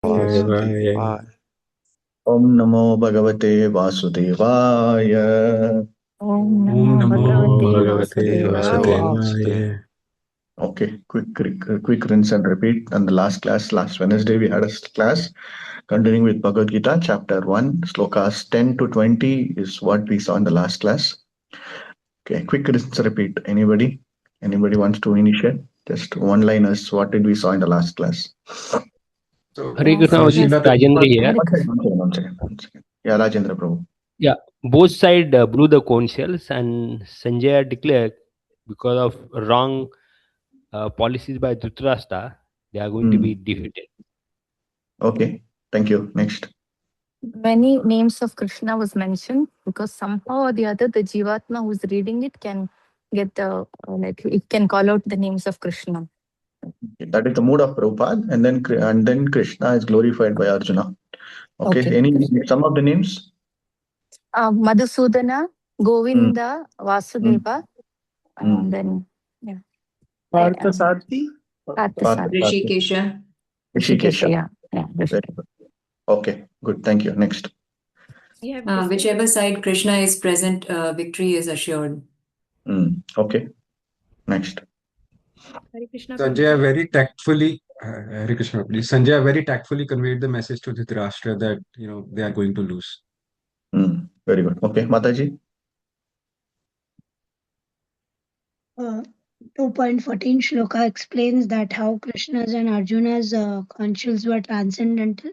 Vasudevaya. Om Namo Bhagavate Vasudevaya. Om Om Namo Namo Bhagavate Bhagavate Vasudevaya. Okay, quick rinse and repeat. And the last Wednesday, we had a class continuing with Bhagavad Gita, chapter 1, slokas 10 to 20 is what we saw in the last class. Okay, quick rinse and repeat. Anybody wants to initiate? Just one-liners. What did we saw in the last class? Hare Krishna, Rajendra here. One second. Yeah, Rajendra Prabhu. Yeah, both sides blew the conch shells, and Sanjay declared because of wrong policies by Dhritarashtra, they are going to be defeated. Okay, thank you. Next. Many names of Krishna was mentioned because somehow or the other the Jivatma who's reading it can get the it can call out the names of Krishna. That is the mood of Prabhupada, and then Krishna is glorified by Arjuna. Okay. Some of the names? Madhusudana, Govinda, Vasudeva, then Parthasarathy? Rishikesha. Yeah. Okay, good. Thank you. Next. Whichever side Krishna is present, victory is assured. Okay. Next. Sanjay very tactfully, Hare Krishna, please. Sanjay very tactfully conveyed the message to Dhritarashtra that they are going to lose. Very good. Okay, Mataji. 2.14 shloka explains that how Krishna's and Arjuna's conchs were transcendental.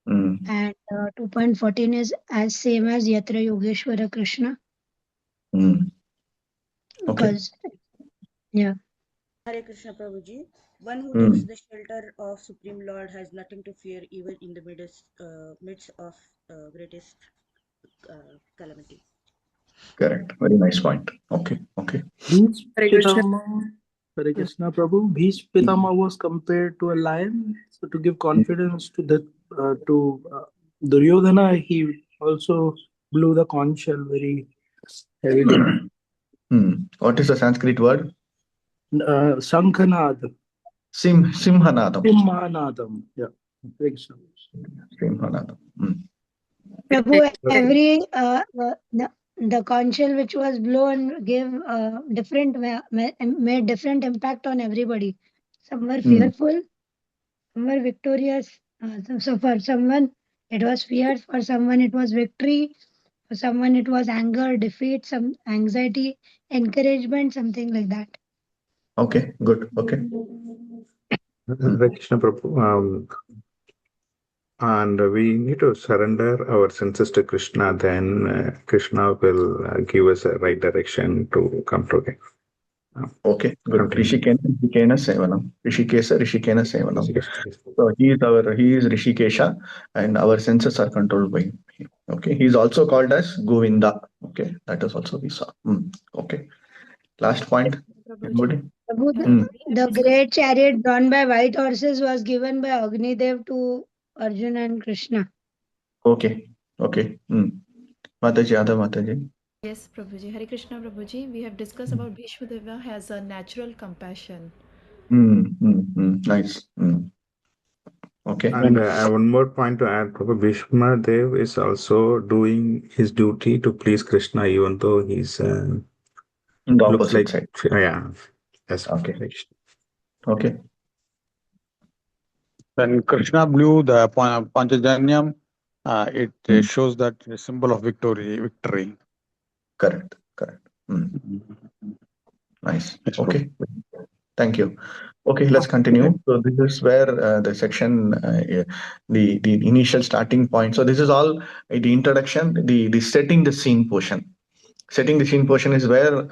And 2.14 is as same as Yatra Yogeshwara Krishna. Okay. Because, yeah. Hare Krishna Prabhuji. One who takes the shelter of Supreme Lord has nothing to fear even in the midst of greatest calamity. Correct. Very nice point. Okay. Hare Krishna Prabhu. Bhishma Pitama was compared to a lion. So to give confidence to Duryodhana, he also blew the conch shell very heavily. What is the Sanskrit word? Shankhanad. Simhanadam. Yeah. Simhanadam. Prabhu, every the conch shell which was blown gave made different impact on everybody. Some were fearful, some were victorious. So for someone it was fear, for someone it was victory, for someone it was anger, defeat, some anxiety, encouragement, something like that. Okay, good. Okay. Hare Krishna Prabhu. And we need to surrender our senses to Krishna, then Krishna will give us a right direction to come to him. Okay, good. Rishikena Sevanam. Rishikena Sevanam. So he is Rishikesha, and our senses are controlled by him. Okay, he is also called as Govinda. Okay, that is also we saw. Okay. Last point. Everybody? The great chariot drawn by white horses was given by Agni Dev to Arjuna and Krishna. Okay. Mataji. Yes, Prabhuji. Hare Krishna Prabhuji. We have discussed about Bhishma Deva has a natural compassion. Nice. Okay. And one more point to add, Prabhu. Bhishma Dev is also doing his duty to please Krishna, even though he's in the opposite side. Yeah. Yes. Okay. When Krishna blew the Panchajanyam, it shows that a symbol of victory. Correct. Nice. Okay. Thank you. Okay, let's continue. So this is where the section, the initial starting point. So this is all the introduction, the setting the scene portion. Setting the scene portion is where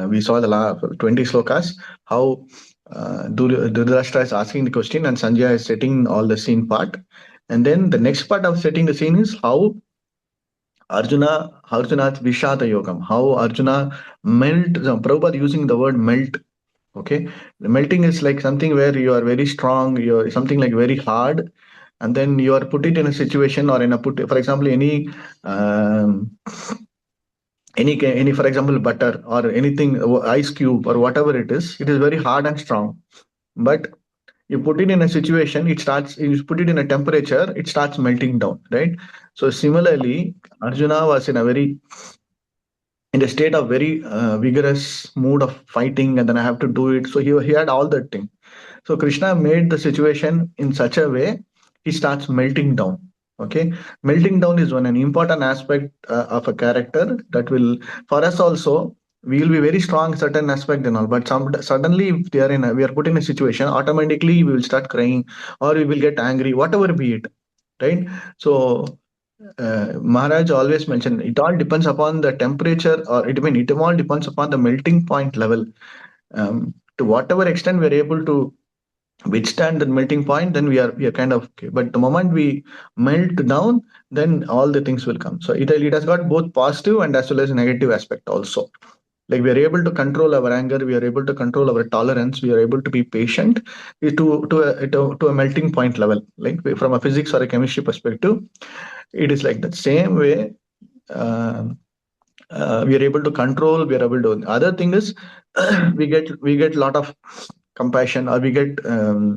we saw the 20 slokas, how Dhritarashtra is asking the question and Sanjay is setting all the scene part. And then the next part of setting the scene is how Arjuna's Vishata Yogam, how Arjuna melt, Prabhupada using the word melt. Okay, the melting is like something where you are very strong, you're something like very hard, and then you are put it in a situation or for example, any for example butter or anything, ice cube or whatever it is very hard and strong, but You put it in a situation, you put it in a temperature, it starts melting down, right? So similarly, Arjuna was in a state of very vigorous mood of fighting, and then I have to do it. So he had all that thing. So Krishna made the situation in such a way he starts melting down. Okay, melting down is an important aspect of a character that will, for us also, we will be very strong certain aspect and all. But suddenly, if we are put in a situation, automatically we will start crying or we will get angry, whatever be it, right? So Maharaj always mentioned it all depends upon the temperature, or it all depends upon the melting point level. To whatever extent we are able to withstand the melting point, then we are kind of okay. But the moment we melt down, then all the things will come. So it has got both positive and as well as negative aspect also. Like we are able to control our anger, we are able to control our tolerance, we are able to be patient to a melting point level. Like from a physics or a chemistry perspective, it is like that same way. We are able to control, we are able to. Other thing is we get a lot of compassion, or we get uh,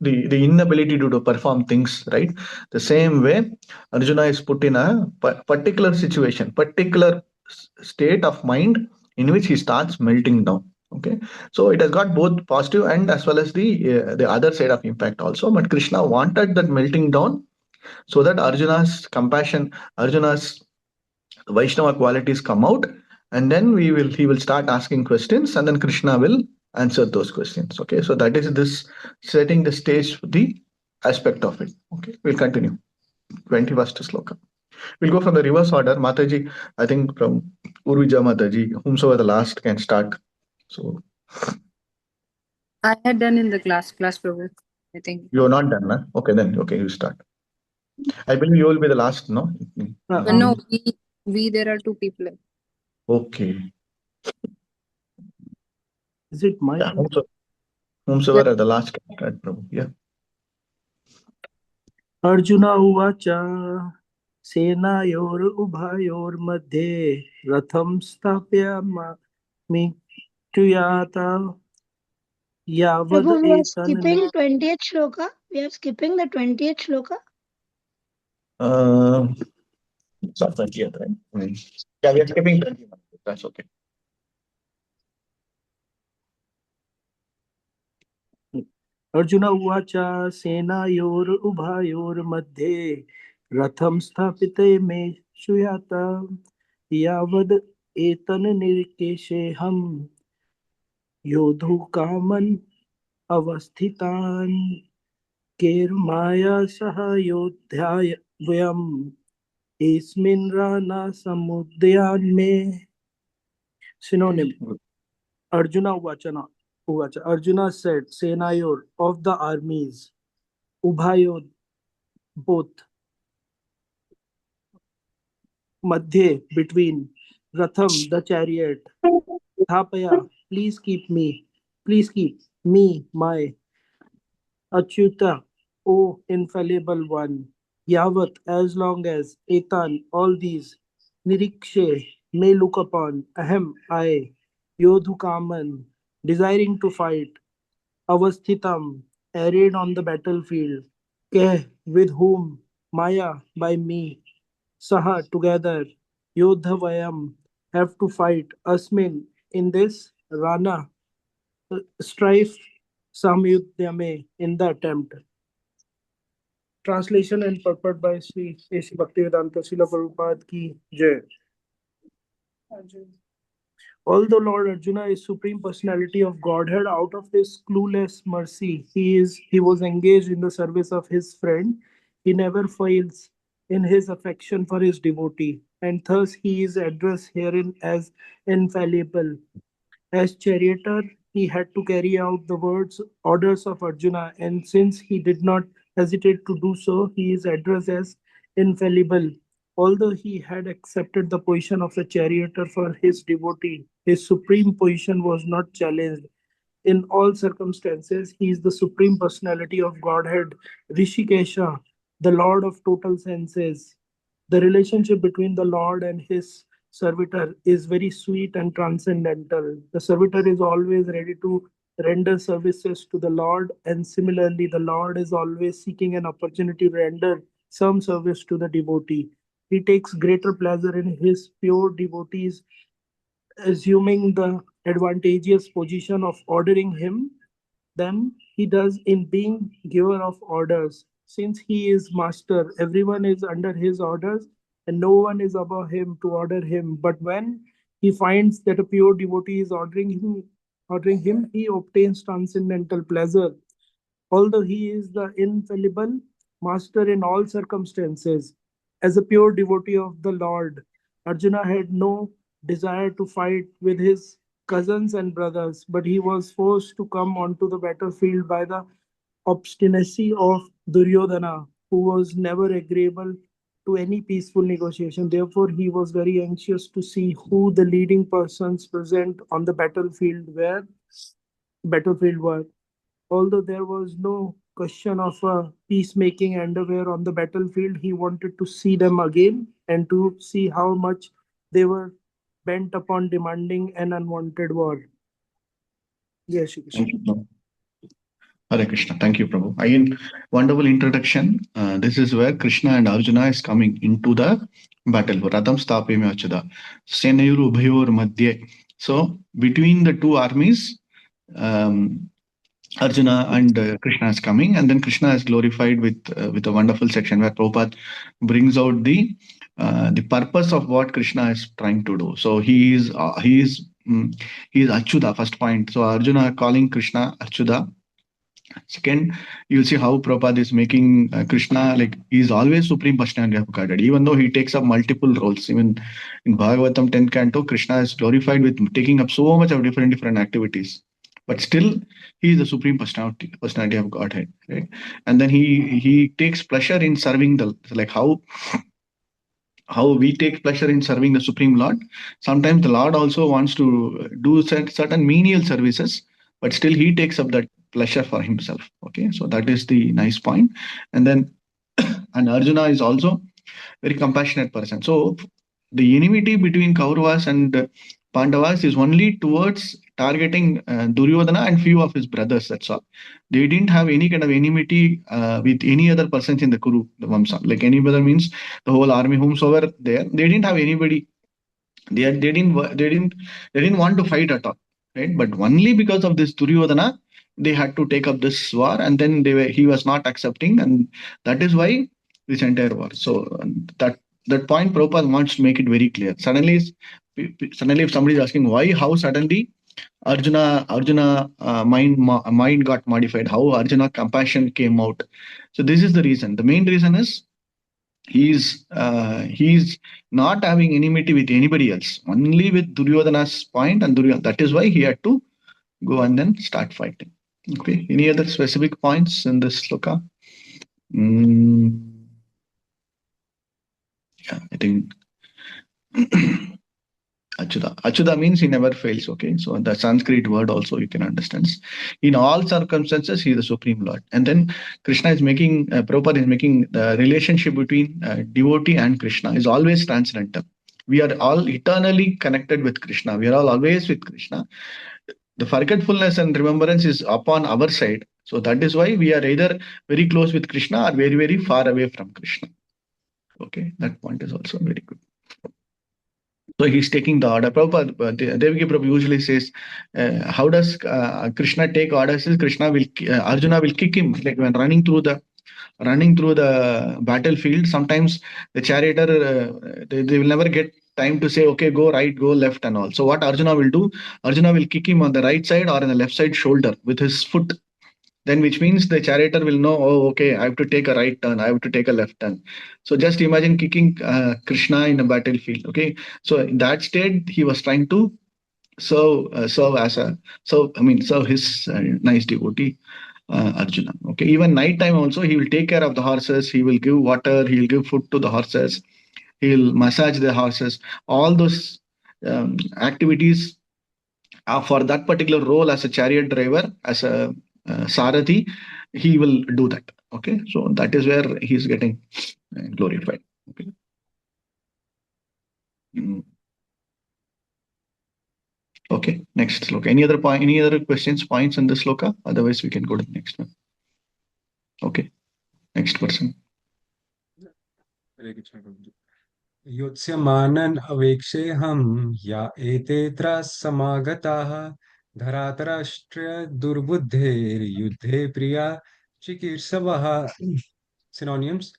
the inability to perform things, right? The same way Arjuna is put in a particular situation, particular state of mind in which he starts melting down. Okay, so it has got both positive and as well as the other side of impact also. But Krishna wanted that melting down so that Arjuna's Vaishnava qualities come out, and then he will start asking questions, and then Krishna will answer those questions. Okay, so that is this setting the stage for the aspect of it. Okay, we'll continue. 21st sloka. We'll go from the reverse order. Mataji, I think from Urvija Mataji, whomsoever the last can start. So I had done in the class Prabhu, I think. you're not done, huh? Okay, then okay, you start. I believe you will be the last, no? No, there are two people. Okay. Is it my turn? Whomsoever the last can start, Prabhu. Yeah. Arjuna uvacha सेनायोर उभयोर्मध्ये रथं स्थापयामि तुयाता यावद Prabhu, we are एतन skipping 20th shloka. We are skipping the 20th shloka. It's not 20th, right? Yeah, we are skipping 20th. That's okay. Arjun उवाच सेनायोर उभयोर्मध्ये रथं स्थापिते मे श्रूयात यावद् एतन्निर्केशेऽहं योद्धुकामन् अवस्थितान् केर्माया सह योध्याय वयम् अस्मिन् रणसमुद्यान्मे. Synonym. Arjuna Uvachana. Arjuna said, Senayor of the armies, Ubhayor both, Madhye between, Ratham the chariot, Thapaya please keep me, my Achyuta, O infallible one, Yavat as long as, Etan all these, Nirikshe may look upon, Ahem I, Yodhukaman desiring to fight, Avasthitam, arrayed on the battlefield, Keh, with whom, Maya, by me, Saha, together, Yodhavayam, have to fight, Asmin, in this, Rana, strife, Samyudhyame, in the attempt. Translation and purport by Sri A.C. Bhaktivedanta Srila Prabhupada ki Jai. Although Lord Arjuna is Supreme Personality of Godhead, out of his clueless mercy, he was engaged in the service of his friend. He never fails in his affection for his devotee, and thus he is addressed herein as infallible. As charioteer, he had to carry out the orders of Arjuna, and since he did not hesitate to do so, he is addressed as infallible. Although he had accepted the position of a charioteer for his devotee, his supreme position was not challenged. In all circumstances, he is the Supreme Personality of Godhead, Rishikesha, the Lord of total senses. The relationship between the Lord and his servitor is very sweet and transcendental. The servitor is always ready to render services to the Lord, and similarly, the Lord is always seeking an opportunity to render some service to the devotee. He takes greater pleasure in his pure devotees assuming the advantageous position of ordering him than he does in being giver of orders. Since he is master, everyone is under his orders, and no one is above him to order him. But when he finds that a pure devotee is ordering him, he obtains transcendental pleasure. Although he is the infallible master in all circumstances, as a pure devotee of the Lord, Arjuna had no desire to fight with his cousins and brothers, but he was forced to come onto the battlefield by the obstinacy of Duryodhana, who was never agreeable to any peaceful negotiation. Therefore, he was very anxious to see who the leading persons present on the battlefield were. Although there was no question of a peacemaking underwear on the battlefield, he wanted to see them again and to see how much they were bent upon demanding an unwanted war. Yes, Shri Krishna. Thank you, Prabhu. Hare Krishna. Thank you, Prabhu. Again, wonderful introduction. This is where Krishna and Arjuna is coming into the battle. Ratham Stapime Achada. Senayur Ubhayor Madhye. So, between the two armies, Arjuna and Krishna is coming, and then Krishna is glorified with a wonderful section where Prabhupada brings out the purpose of what Krishna is trying to do. So he is Achyuta, first point. So Arjuna calling Krishna Achyuta. Second, you'll see how Prabhupada is making Krishna like he's always Supreme Personality of Godhead, even though he takes up multiple roles. Even in Bhagavatam 10th canto, Krishna is glorified with taking up so much of different activities. But still, he is the Supreme Personality of Godhead, right? And then he takes pleasure in serving like how we take pleasure in serving the Supreme Lord. Sometimes the Lord also wants to do certain menial services, but still he takes up that pleasure for himself. Okay, so that is the nice point. And then, and Arjuna is also very compassionate person. So the enmity between Kauravas and Pandavas is only towards targeting Duryodhana and few of his brothers. That's all. They didn't have any kind of enmity with any other persons in the the Vamsa. Like any brother means the whole army, whomsoever there, they didn't have anybody. They didn't want to fight at all, right? But only because of this Duryodhana, they had to take up this war, and then he was not accepting, and that is why this entire war. So that point Prabhupada wants to make it very clear. Suddenly if somebody is asking why, how suddenly Arjuna mind got modified, how Arjuna compassion came out. So this is the reason. The main reason is he's not having enmity with anybody else, only with Duryodhana's point, and that is why he had to go and then start fighting. Okay, any other specific points in this sloka? Yeah, I think Achyuta means he never fails. Okay, so the Sanskrit word also you can understand. In all circumstances, he is the Supreme Lord. And then Krishna is making, Prabhupada is making the relationship between devotee and Krishna is always transcendental. We are all eternally connected with Krishna. We are all always with Krishna. The forgetfulness and remembrance is upon our side. So that is why we are either very close with Krishna or very, very far away from Krishna. Okay, that point is also very good. So he's taking the order. Prabhupada, Devaki Prabhu usually says, how does Krishna take orders? Arjuna will kick him, like when running through the battlefield. Sometimes the charioteer, they will never get time to say, okay, go right, go left and all. So what Arjuna will do, Arjuna will kick him on the right side or on the left side shoulder with his foot. Then which means the charioteer will know, oh, okay, I have to take a right turn, I have to take a left turn. So just imagine kicking Krishna in a battlefield. Okay, so in that state, he was trying to serve his nice devotee Arjuna. Okay, even night time also, he will take care of the horses, he will give water, he will give food to the horses, he will massage the horses. All those activities for that particular role as a chariot driver, as a Sarathi, he will do that. Okay, so that is where he's getting glorified. Okay. Okay, next sloka. Any other point? Any other questions, points in this sloka? Otherwise, we can go to the next one. Okay, next person. योत्स्यमानन् अवेक्षे हम या एतेऽत्र समागताः धरातराष्ट्र दुर्बुद्धेर्युद्धे प्रिया चिकीर्षवः. Synonyms: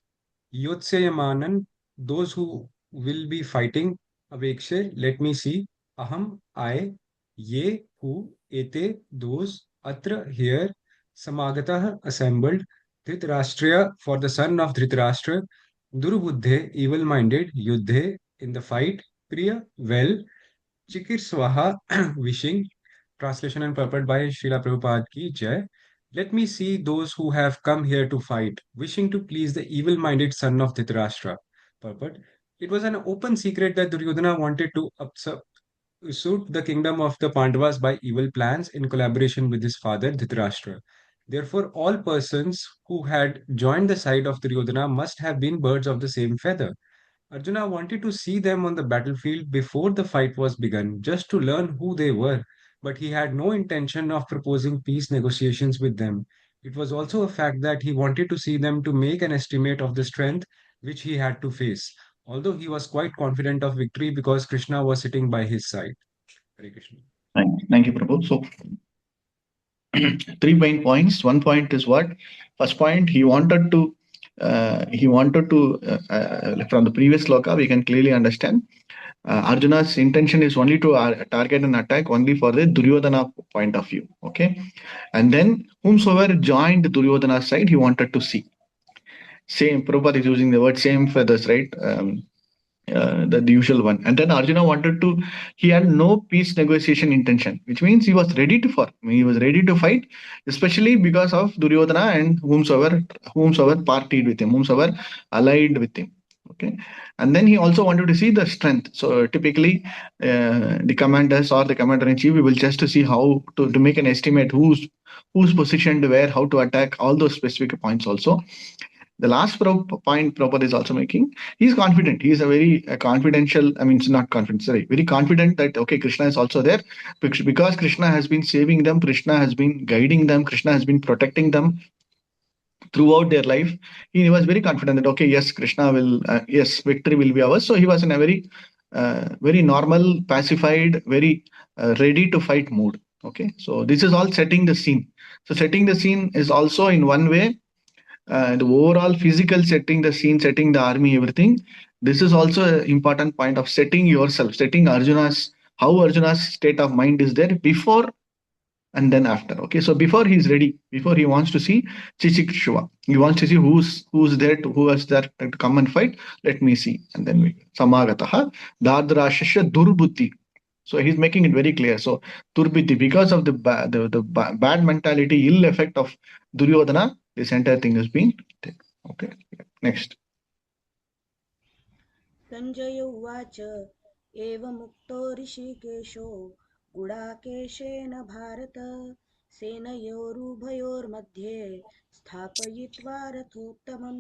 Yotsayamanan, those who will be fighting. Avekshe, let me see. Aham, I. Ye, who. Ete, those. Atra, here. Samagatah, assembled. Dhritarashtraya, for the son of Dhritarashtra. Durubuddhe, evil-minded. Yuddhe, in the fight. Priya, well. Chikir Swaha, wishing. Translation and purport by Srila Prabhupada ki Jai. Let me see those who have come here to fight, wishing to please the evil-minded son of Dhritarashtra. Purport. It was an open secret that Duryodhana wanted to usurp the kingdom of the Pandavas by evil plans in collaboration with his father Dhritarashtra. Therefore, all persons who had joined the side of Duryodhana must have been birds of the same feather. Arjuna wanted to see them on the battlefield before the fight was begun, just to learn who they were, but he had no intention of proposing peace negotiations with them. It was also a fact that he wanted to see them to make an estimate of the strength which he had to face, although he was quite confident of victory because Krishna was sitting by his side. Hare Krishna. Thank you, Prabhu. So, 3 main points. One point is what? First point, he wanted to from the previous sloka, we can clearly understand Arjuna's intention is only to target an attack only for the Duryodhana point of view. Okay. And then whomsoever joined Duryodhana's side, he wanted to see. Same, Prabhupada is using the word same feathers, right? The usual one. And then Arjuna wanted to, he had no peace negotiation intention, which means he was ready to fight. He was ready to fight, especially because of Duryodhana and whomsoever partied with him, whomsoever allied with him. Okay. And then he also wanted to see the strength. So typically, the commanders or the commander in chief, we will just to see how to make an estimate who's positioned where, how to attack, all those specific points also. The last point Prabhupada is also making, he's confident. He's a very confidential, I mean, it's not confident, sorry, very confident that, okay, Krishna is also there because Krishna has been saving them, Krishna has been guiding them, Krishna has been protecting them throughout their life. He was very confident that, okay, yes, Krishna will, yes, victory will be ours. So he was in a very normal, pacified, very ready to fight mood. Okay, so this is all setting the scene. So setting the scene is also in one way the overall physical setting, the scene setting, the army, everything. This is also an important point of setting yourself, setting how Arjuna's state of mind is there before and then after. Okay, so before he's ready, before he wants to see Chichikshva, he wants to see who's there who is there to come and fight. Let me see, and then we Samagataha Dadrashasya Durbuddhi. So he's making it very clear. So Durbuddhi, because of the bad mentality, ill effect of Duryodhana, this entire thing has been taken. Okay, next. Sanjaya Uvacha Evamukto Rishikesho Gudakeshena Bharata Senayorubhayormadhye Sthapayitva Rathottamam.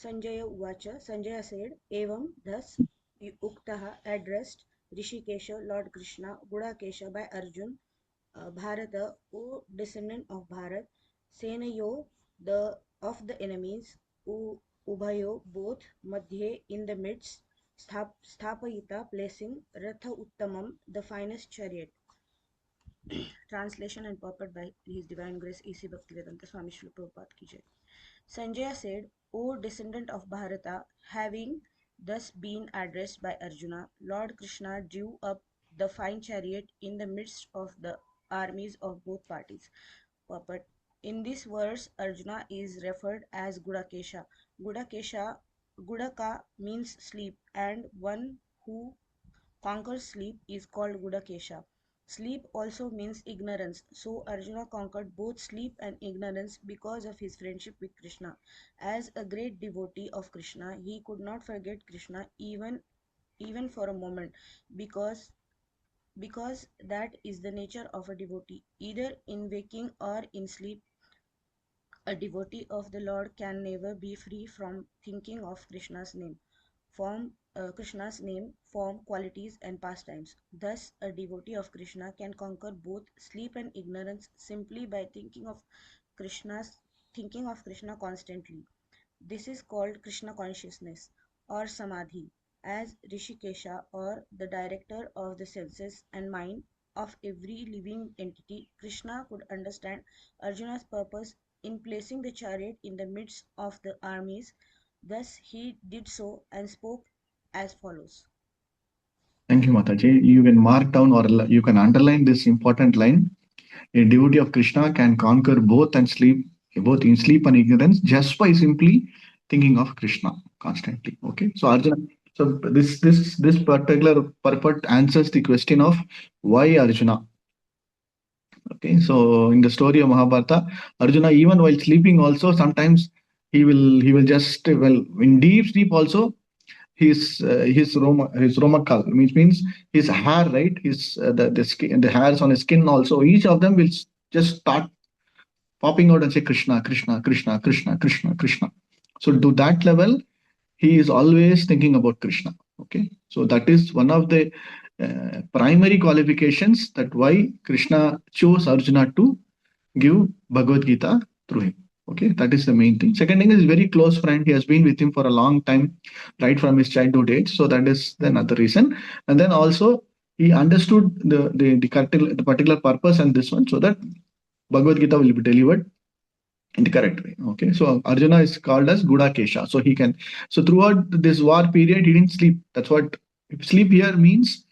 Sanjaya Uvacha, Sanjaya said, Evam, thus, Uktaha, addressed Rishikesha, Lord Krishna, Gudakesha by Arjun, Bharata, O descendant of Bharat, Senayo, of the enemies, Ubhayo, both, Madhye, in the midst, Sthapayita, placing, Ratha Uttamam, the finest chariot. Translation and purport by His Divine Grace E.C. Bhaktivedanta Swami Srila Prabhupada ki Jai. Sanjaya said, O descendant of Bharata, having thus been addressed by Arjuna, Lord Krishna drew up the fine chariot in the midst of the armies of both parties. Purport. In this verse, Arjuna is referred as Gudakesha. Gudaka means sleep, and one who conquers sleep is called Gudakesha. Sleep also means ignorance. So Arjuna conquered both sleep and ignorance because of his friendship with Krishna. As a great devotee of Krishna, he could not forget Krishna even for a moment because that is the nature of a devotee. Either in waking or in sleep, a devotee of the Lord can never be free from thinking of Krishna's name. From Krishna's name, form, qualities, and pastimes. Thus, a devotee of Krishna can conquer both sleep and ignorance simply by thinking of Krishna constantly. This is called Krishna consciousness or Samadhi, as Rishikesha, or the director of the senses and mind of every living entity. Krishna could understand Arjuna's purpose in placing the chariot in the midst of the armies. Thus he did so and spoke as follows. Thank you, Mataji. You can mark down or you can underline this important line. A devotee of Krishna can conquer both in sleep and ignorance, just by simply thinking of Krishna constantly. Okay. So Arjuna, so this particular purport answers the question of why Arjuna. Okay. So in the story of Mahabharata, Arjuna, even while sleeping also, sometimes he will just, well, in deep sleep also, his romacal, which means his hair, right, his the skin, the hairs on his skin also, each of them will just start popping out and say Krishna, Krishna, Krishna, Krishna, Krishna, Krishna. So to that level, he is always thinking about Krishna. Okay, so that is one of the primary qualifications that why Krishna chose Arjuna to give Bhagavad Gita through him. Okay, that is the main thing. Second thing is very close friend. He has been with him for a long time, right from his childhood age. So that is another reason. And then also he understood the particular purpose and this one, so that Bhagavad Gita will be delivered in the correct way. Okay, so Arjuna is called as Gudakesha. So he can. So throughout this war period, he didn't sleep. That's what sleep here means.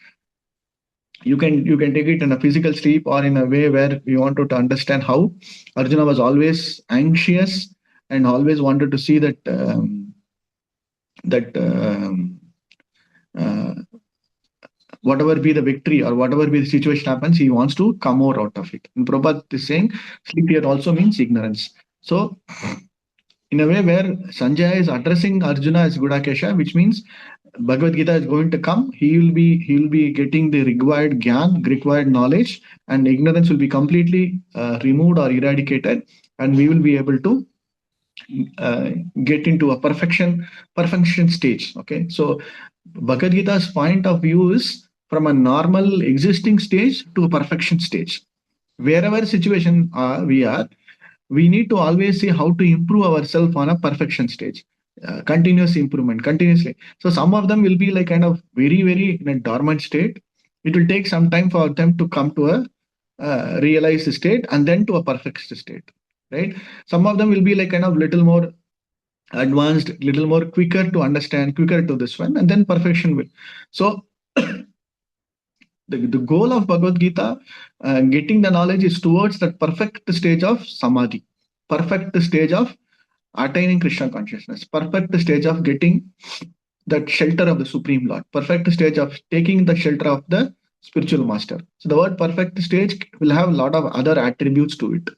You can take it in a physical sleep or in a way where you want to understand how Arjuna was always anxious and always wanted to see that that uh, whatever be the victory or whatever be the situation happens, he wants to come out of it. And Prabhupada is saying sleep here also means ignorance. So in a way where Sanjaya is addressing Arjuna as Gudakesha, which means Bhagavad Gita is going to come. He will be getting the required gyan, required knowledge, and ignorance will be completely removed or eradicated, and we will be able to uh, get into a perfection stage. Okay, so Bhagavad Gita's point of view is from a normal existing stage to a perfection stage. Wherever situation we are, we need to always see how to improve ourselves on a perfection stage. Continuous improvement continuously. So some of them will be like kind of very in a dormant state. It will take some time for them to come to a realized state and then to a perfect state, right? Some of them will be like kind of little more advanced, little more quicker to understand, quicker to this one, and then perfection will. So the goal of Bhagavad Gita, getting the knowledge, is towards that perfect stage of samadhi, perfect stage of attaining Krishna consciousness, perfect stage of getting that shelter of the Supreme Lord, perfect stage of taking the shelter of the spiritual master. So the word perfect stage will have a lot of other attributes to it.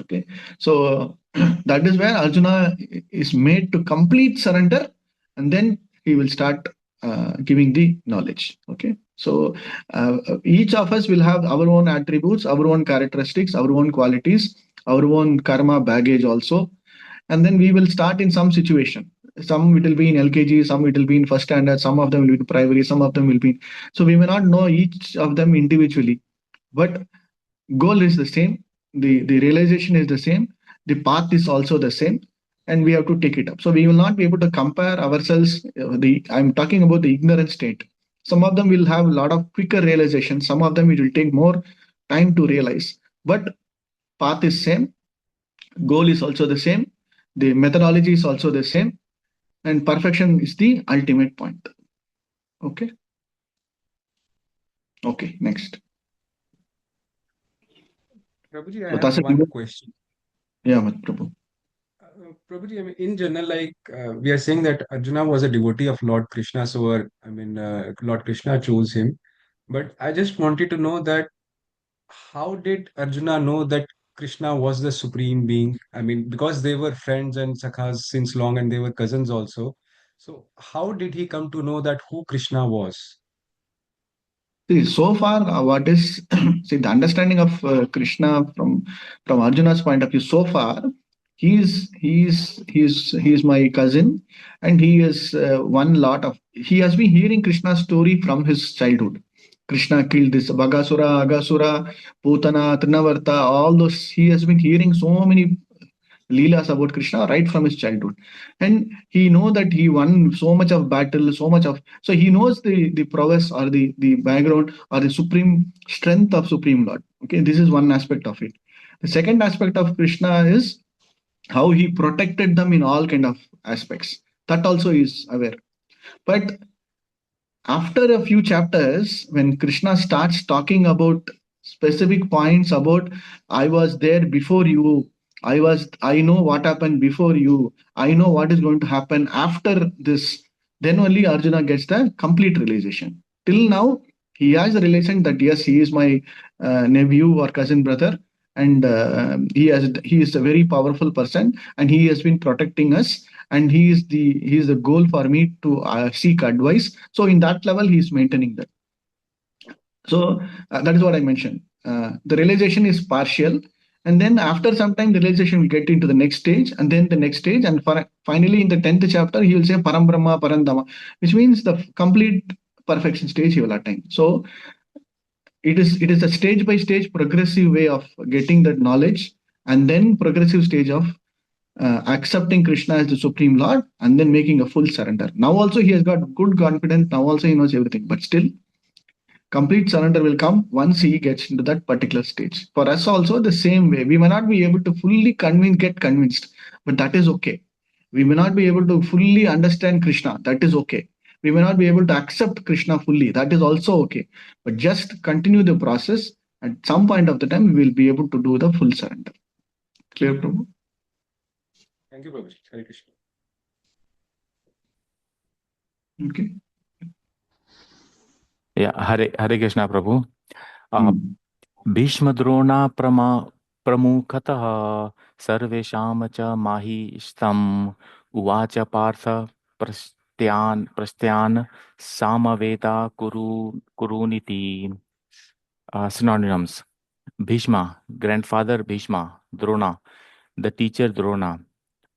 Okay, so that is where Arjuna is made to complete surrender, and then he will start giving the knowledge. Okay, so each of us will have our own attributes, our own characteristics, our own qualities, our own karma baggage also, and then we will start in some situation. Some it will be in LKG, some it will be in first standard, some of them will be in primary, some of them will be. So we may not know each of them individually, but goal is the same, the realization is the same, the path is also the same, and we have to take it up. So we will not be able to compare ourselves. I'm talking about the ignorant state. Some of them will have a lot of quicker realization, some of them it will take more time to realize, but path is same, goal is also the same, the methodology is also the same, and perfection is the ultimate point. Okay, next. Prabhuji, I So have that's one question. Yeah, Prabhu. Prabhuji, I mean, in general, like we are saying that Arjuna was a devotee of Lord Krishna, so Lord Krishna chose him. But I just wanted to know that how did Arjuna know that Krishna was the supreme being? I mean, because they were friends and sakhas since long, and they were cousins also. So how did he come to know that who Krishna was? See, so far, what is see the understanding of Krishna from Arjuna's point of view so far, He's my cousin, and he is he has been hearing Krishna's story from his childhood. Krishna killed this Bagasura, Agasura, Putana, Trinavarta, all those. He has been hearing so many Leelas about Krishna right from his childhood. And he know that he won so much of battle, so he knows the prowess or the background or the supreme strength of Supreme Lord. Okay, this is one aspect of it. The second aspect of Krishna is how he protected them in all kind of aspects. That also is aware. But after a few chapters, when Krishna starts talking about specific points about I was there before you, I know what happened before you, I know what is going to happen after this, then only Arjuna gets the complete realization. Till now, he has the realization that yes, he is my nephew or cousin brother, and he is a very powerful person, and he has been protecting us, and he is the goal for me to seek advice. So in that level he is maintaining that. So that is what I mentioned. The realization is partial, and then after some time the realization will get into the next stage, and then the next stage, and finally in the 10th chapter he will say Param Brahma Parandama, which means the complete perfection stage he will attain. So it is a stage by stage progressive way of getting that knowledge, and then progressive stage of accepting Krishna as the Supreme Lord, and then making a full surrender. Now also he has got good confidence. Now also he knows everything, but still complete surrender will come once he gets into that particular stage. For us also the same way. We may not be able to fully get convinced, but that is okay. We may not be able to fully understand Krishna. That is okay. We may not be able to accept Krishna fully. That is also okay. But just continue the process. At some point of the time, we will be able to do the full surrender. Clear, Prabhu? Thank you, Prabhuji. Hare Krishna. Okay. Yeah, Hare Krishna, Prabhu. भीष्मद्रोणा प्रमुखतः सर्वेषां च माहिष्ठम् उवाच Partha प्रस्त्यान् Samaveda कुरूनिति. Synonyms: Bhishma, grandfather Bhishma; Drona, the teacher Drona;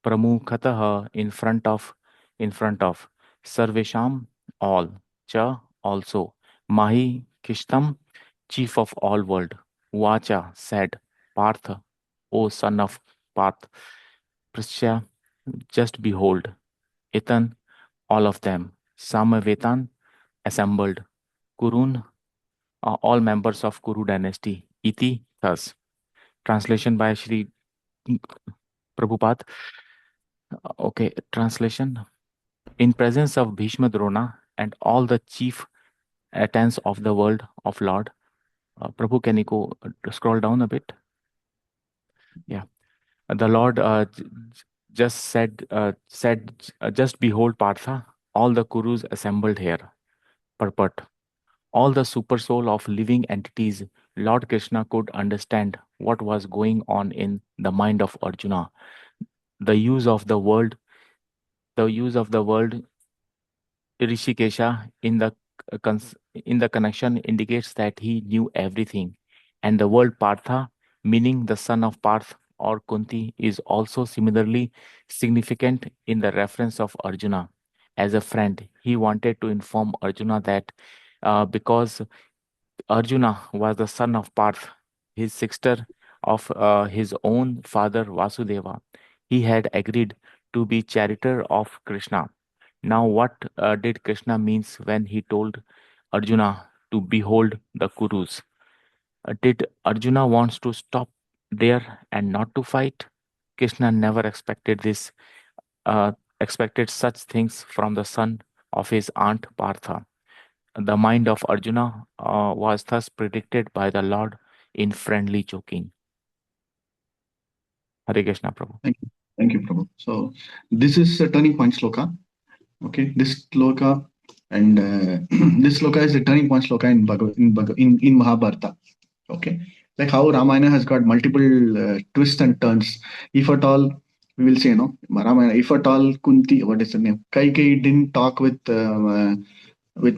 Pramukhatah, in front of; Sarvesham, all; Cha, also; Mahi, Kishtam, chief of all world; Vacha, said; Partha, O son of Parth; Prashya, just behold; Itan, all of them; Samavetan, assembled; Kurun, all members of Kuru dynasty; Iti, thus. Translation by Shri Prabhupada. Okay, translation. In presence of Bhishma Drona and all the chief attendants of the world of Lord. Prabhu, can you go scroll down a bit? Yeah. The Lord just said, just behold, Partha, all the Kurus assembled here. Purport. All the super soul of living entities, Lord Krishna could understand what was going on in the mind of Arjuna. The use of the word Rishikesha in the connection indicates that he knew everything, and the word Partha, meaning the son of Parth or Kunti, is also similarly significant in the reference of Arjuna. As a friend, he wanted to inform Arjuna that because Arjuna was the son of Parth, his sister of his own father Vasudeva, he had agreed to be charioteer of Krishna. Now, what did Krishna means when he told Arjuna to behold the Kurus? Did Arjuna wants to stop there and not to fight? Krishna never expected this. Expected such things from the son of his aunt Partha. The mind of Arjuna was thus predicted by the Lord in friendly joking. Hare Krishna, Prabhu. Thank you, Prabhu. So this is a turning point sloka. Okay, this sloka and this sloka is the turning point sloka in Mahabharata. Okay, like how Ramayana has got multiple twists and turns. If at all, we will say Ramayana. If at all Kunti, what is the name? Kaikeyi didn't talk with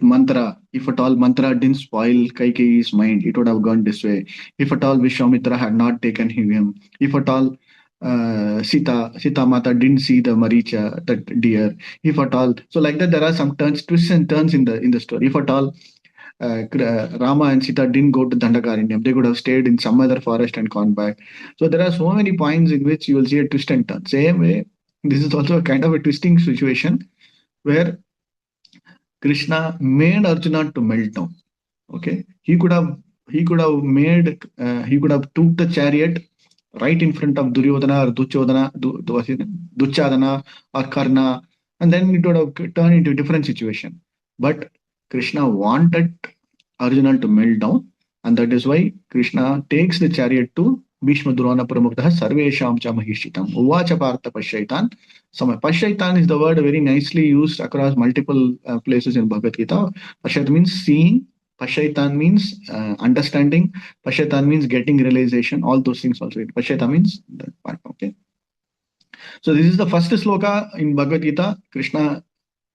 Mantra. If at all Mantra didn't spoil Kaikeyi's mind, it would have gone this way. If at all Vishwamitra had not taken him, if at all Sita Mata didn't see the Maricha, that deer. If at all, so like that, there are some twists and turns in the story. If at all, Rama and Sita didn't go to Dandakaranyam, they could have stayed in some other forest and gone back. So there are so many points in which you will see a twist and turn. Same way, this is also a kind of a twisting situation where Krishna made Arjuna to melt down. Okay, he could have took the chariot right in front of Duryodhana or Duchadana or Karna, and then it would have turned into a different situation. But Krishna wanted Arjuna to melt down, and that is why Krishna takes the chariot to Bhishma Durana Pramuktaha Sarvesham cha Mahishitam Uvacha Partha Pashyaitan. Pashyaitan is the word very nicely used across multiple places in Bhagavad Gita. Pashyat means seeing, Pashyaitan means understanding, Pashyaitan means getting realization, all those things also. Pashyaitan means that part, okay. So this is the first sloka in Bhagavad Gita. Krishna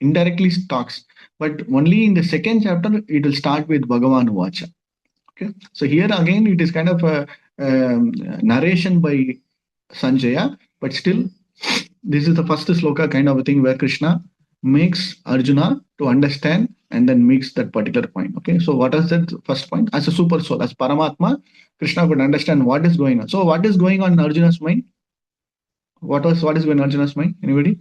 indirectly talks, but only in the second chapter it will start with Bhagavan Uvacha. Okay, so here again it is kind of a narration by Sanjaya, but still this is the first sloka kind of a thing where Krishna makes Arjuna to understand and then makes that particular point. Okay, so what is that first point? As a super soul, as Paramatma, Krishna could understand what is going on. So what is going on in Arjuna's mind? What is going on in Arjuna's mind? Anybody?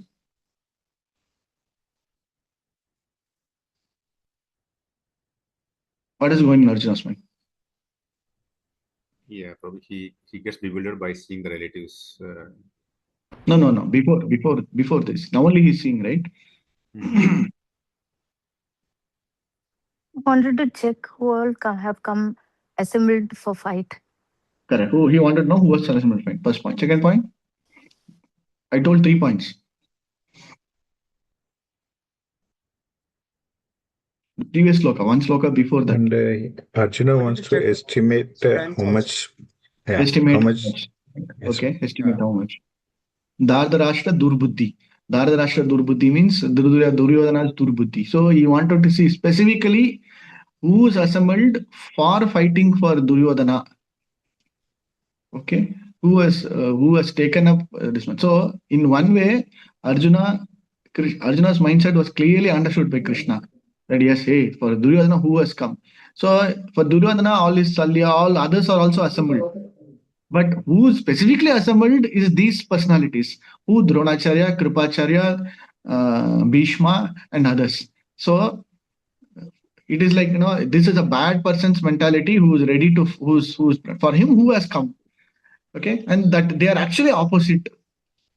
What is going on in Arjuna's mind? Yeah, probably he gets bewildered by seeing the relatives. No. Before this. Now only he's seeing, right? Wanted to check who all have come assembled for fight. Correct. Who he wanted to know who was assembled fight. First point. Second point. I told 3 points. The previous sloka, one sloka before that. And Arjuna wants to estimate how much. Yeah, estimate how much. Yes. Okay, estimate how much. Dhardarashtra Durbuddhi. Dhardarashtra Durbuddhi means Duryodhana's Durbuddhi. So he wanted to see specifically who's assembled for fighting for Duryodhana. Okay, who has taken up this one. So in one way, Arjuna's mindset was clearly understood by Krishna. That yes, hey, for Duryodhana, who has come? So for Duryodhana, all his Salya, all others are also assembled. But who specifically assembled is these personalities, who Dronacharya, Kripacharya, Bhishma, and others. So it is like, this is a bad person's mentality who's ready to, who's for him, who has come. Okay, and that they are actually opposite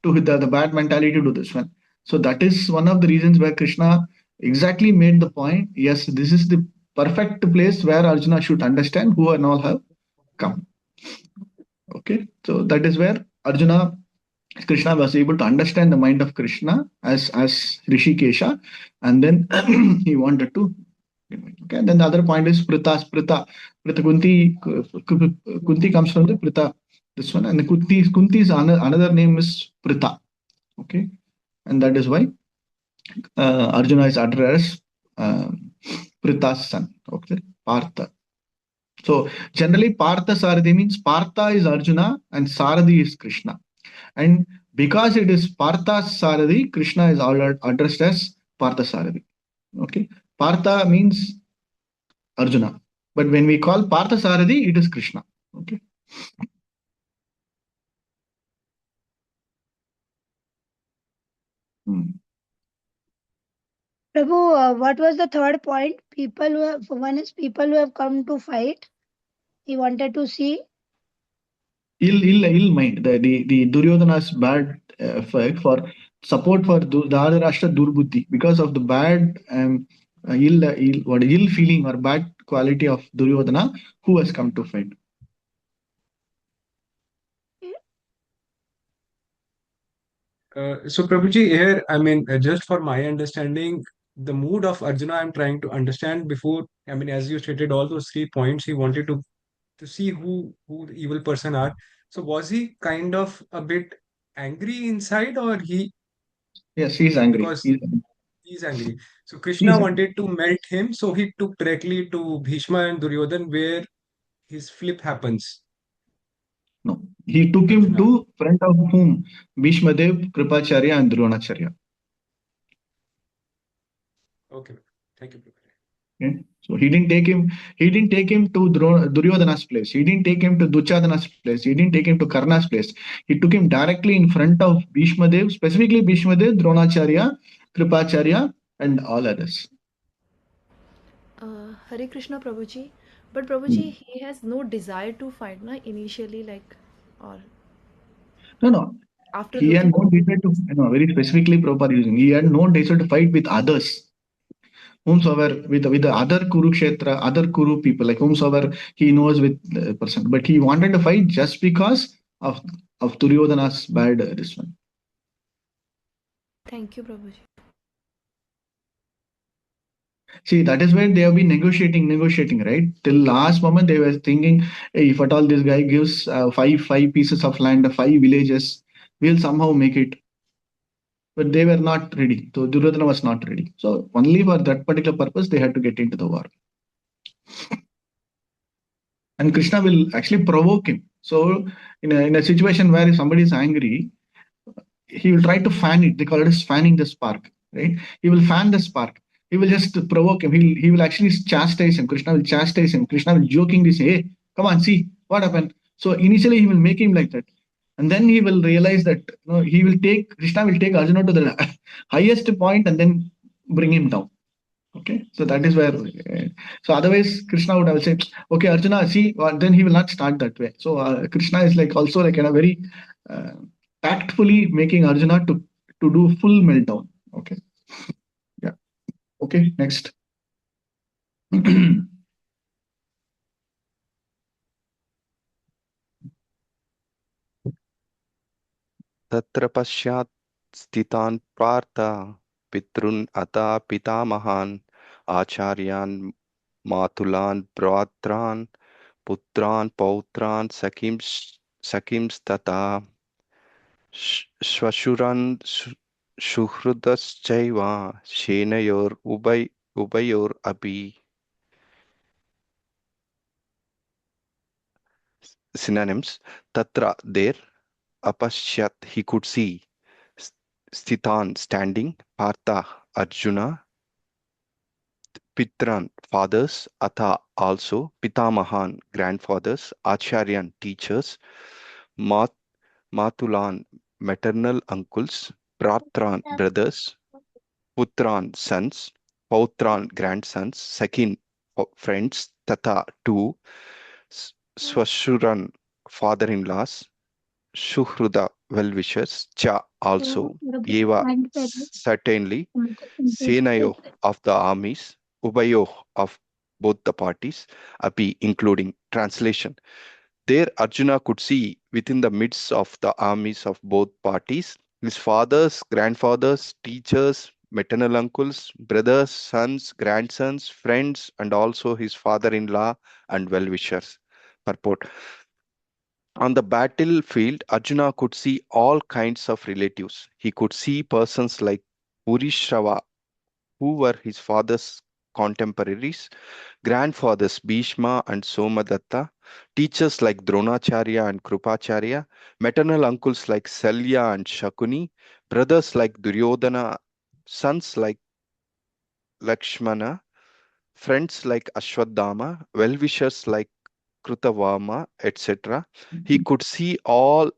to the bad mentality to this one. So that is one of the reasons where Krishna exactly made the point. Yes, this is the perfect place where Arjuna should understand who and all have come. Okay, so that is where Krishna was able to understand the mind of Krishna as Rishikesha, and then he wanted to. Okay, then the other point is Prita. Kunti comes from the Prita. This one, and the Kunti's another name is Prita. Okay, and that is why Arjuna is addressed as Prita's son. Okay, Partha. So generally, Partha Sarathi means Partha is Arjuna and Sarathi is Krishna. And because it is Partha Sarathi, Krishna is addressed as Partha Sarathi. Okay, Partha means Arjuna, but when we call Partha Sarathi, it is Krishna. Okay. Prabhu, what was the third point? One is people who have come to fight. He wanted to see ill mind. The Duryodhana's bad effect for support for Dharashtra Durbuddhi because of the bad ill feeling or bad quality of Duryodhana who has come to fight. So Prabhuji, here, I mean, just for my understanding, the mood of Arjuna, I'm trying to understand before, I mean, as you stated all those 3 points, he wanted to see who the evil person are. So was he kind of a bit angry inside, or he? Yes, he's angry. Because he's angry. So Krishna He's wanted to melt him, so he took directly to Bhishma and Duryodhan, where his flip happens. No. He took him to front of whom? Bhishmadev, Kripacharya and Dronacharya. Okay. Thank you. Okay. So he didn't take him to Duryodhana's place. He didn't take him to Duchadana's place. He didn't take him to Karna's place. He took him directly in front of Bhishmadev, specifically Bhishmadev, Dronacharya, Kripacharya and all others. Hare Krishna Prabhuji. But Prabhuji, he has no desire to fight, na, initially, like, or No. after He had looking. no desire to, very specifically Prabhupada using. He had no desire to fight with others. Whomsoever with the other Kurukshetra, other Kuru people, like whomsoever he knows with the person. But he wanted to fight just because of Duryodhana's bad this one. Thank you, Prabhuji. See, that is where they have been negotiating, right? Till last moment, they were thinking, hey, if at all this guy gives five pieces of land, 5 villages, we'll somehow make it. But they were not ready. So Duryodhana was not ready. So only for that particular purpose, they had to get into the war. And Krishna will actually provoke him. So in a situation where if somebody is angry, he will try to fan it. They call it as fanning the spark, right? He will fan the spark. He will just provoke him. He will actually chastise him. Krishna will chastise him. Krishna will jokingly say, hey, come on, see what happened. So initially he will make him like that. And then he will realize that Krishna will take Arjuna to the highest point and then bring him down. Okay, so that is where. So otherwise, Krishna would have said, "Okay, Arjuna, see." Then he will not start that way. So Krishna is like also like in a very tactfully making Arjuna to do full meltdown. Okay, yeah. Okay, next. तत्र पश्चात् स्थितान् पार्थ पितॄन् अथा पितामहान् आचार्यान् मातुलान् भ्रात्रान् पुत्रान् पौत्रान् सखींस्तथा श्वशुरान् सुहृदश्चैव उभयोरपि. Synonyms: Tatra, there; Apashyat, he could see; Sthitan, standing; Partha, Arjuna; Pitran, fathers; Atha, also; Pitamahan, grandfathers; Acharyan, teachers; Matulan, maternal uncles; Pratran, brothers; Putran, sons; Pautran, grandsons; Sakin, friends; Tata, two; Swashuran, father-in-laws; Shuhruda, well-wishers; Cha, also; Eva, certainly; Senayo, of the armies; Ubayo, of both the parties; Api, including. Translation: There Arjuna could see, within the midst of the armies of both parties, his fathers, grandfathers, teachers, maternal uncles, brothers, sons, grandsons, friends, and also his father-in-law and well-wishers. Purport: On the battlefield, Arjuna could see all kinds of relatives. He could see persons like Purishrava, who were his father's contemporaries, grandfathers Bhishma and Somadatta, teachers like Dronacharya and Krupacharya, maternal uncles like Salya and Shakuni, brothers like Duryodhana, sons like Lakshmana, friends like Ashwadhama, well-wishers like Krutavama, etc. He could see also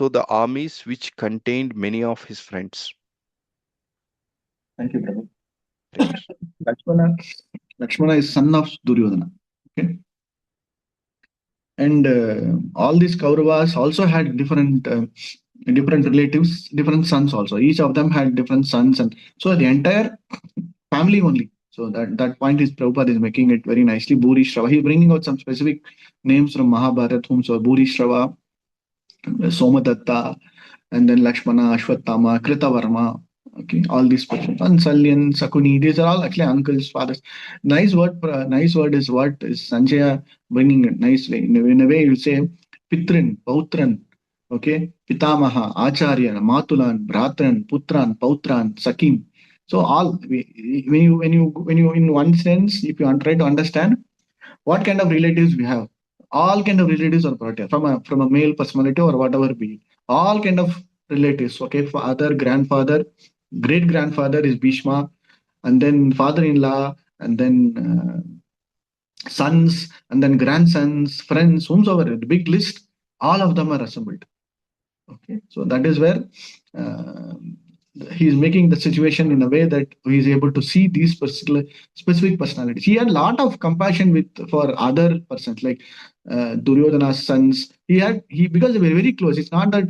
the armies which contained many of his friends. Thank you, Prabhu. Lakshmana is son of Duryodhana. Okay. And all these Kauravas also had different relatives, different sons also. Each of them had different sons, and so the entire family only. So that point is Prabhupada is making it very nicely. Bhuri Shrava. He's bringing out some specific names from Mahabharata, so Bhuri Shrava, Somadatta, and then Lakshmana, Ashwatthama, Kritavarma. Okay, all these persons. And Salyan, Sakuni, these are all actually uncles, fathers. Nice word is what is Sanjaya bringing it nicely. In a way, you say Pitrin, Pautran, okay, Pitamaha, Acharya, Matulan, Bratran, Putran, Pautran, Sakim. So all when you in one sense, if you try to understand what kind of relatives we have, all kind of relatives are brought here from a male personality or whatever be it. All kind of relatives. Okay, father, grandfather, great grandfather is Bhishma, and then father-in-law, and then sons, and then grandsons, friends, whomsoever, the big list, all of them are assembled. Okay, so that is where he is making the situation in a way that he is able to see these particular specific personalities. He had a lot of compassion for other persons, like Duryodhana's sons. Because they were very close. It's not that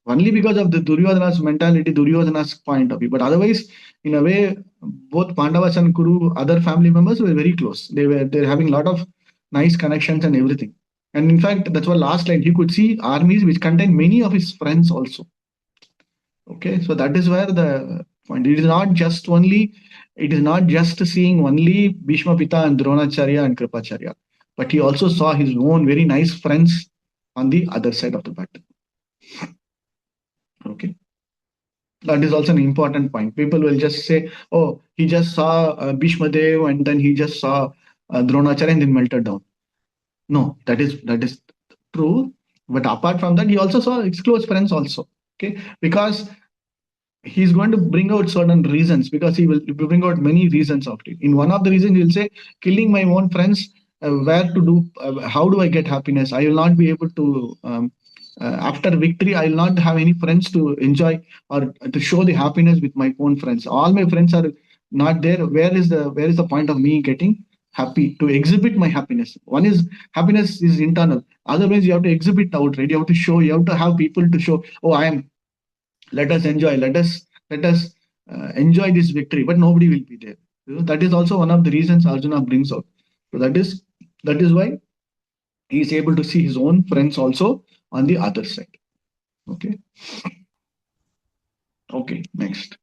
only because of the Duryodhana's mentality, Duryodhana's point of view, but otherwise, in a way, both Pandavas and Kuru, other family members were very close. They're having a lot of nice connections and everything. And in fact, that's what last line, he could see armies which contain many of his friends also. Okay, so that is where the point. It is not just seeing only Bhishma Pita and Dronacharya and Kripacharya, but he also saw his own very nice friends on the other side of the battle. Okay, that is also an important point. People will just say, oh, he just saw Bhishma Dev and then he just saw Dronacharya and then melted down. No, that is true. But apart from that, he also saw his close friends also. Okay, because he's going to bring out certain reasons, because he will bring out many reasons of it. In one of the reasons, he'll say, killing my own friends, how do I get happiness? I will not be able to, after victory, I will not have any friends to enjoy or to show the happiness with my own friends. All my friends are not there. Where is the point of me getting happy, to exhibit my happiness? One is happiness is internal. Otherwise, you have to exhibit out, right? You have to have people to show, oh, let us enjoy, let us enjoy this victory, but nobody will be there. That is also one of the reasons Arjuna brings out. So that is why he is able to see his own friends also on the other side. Okay. Okay, next.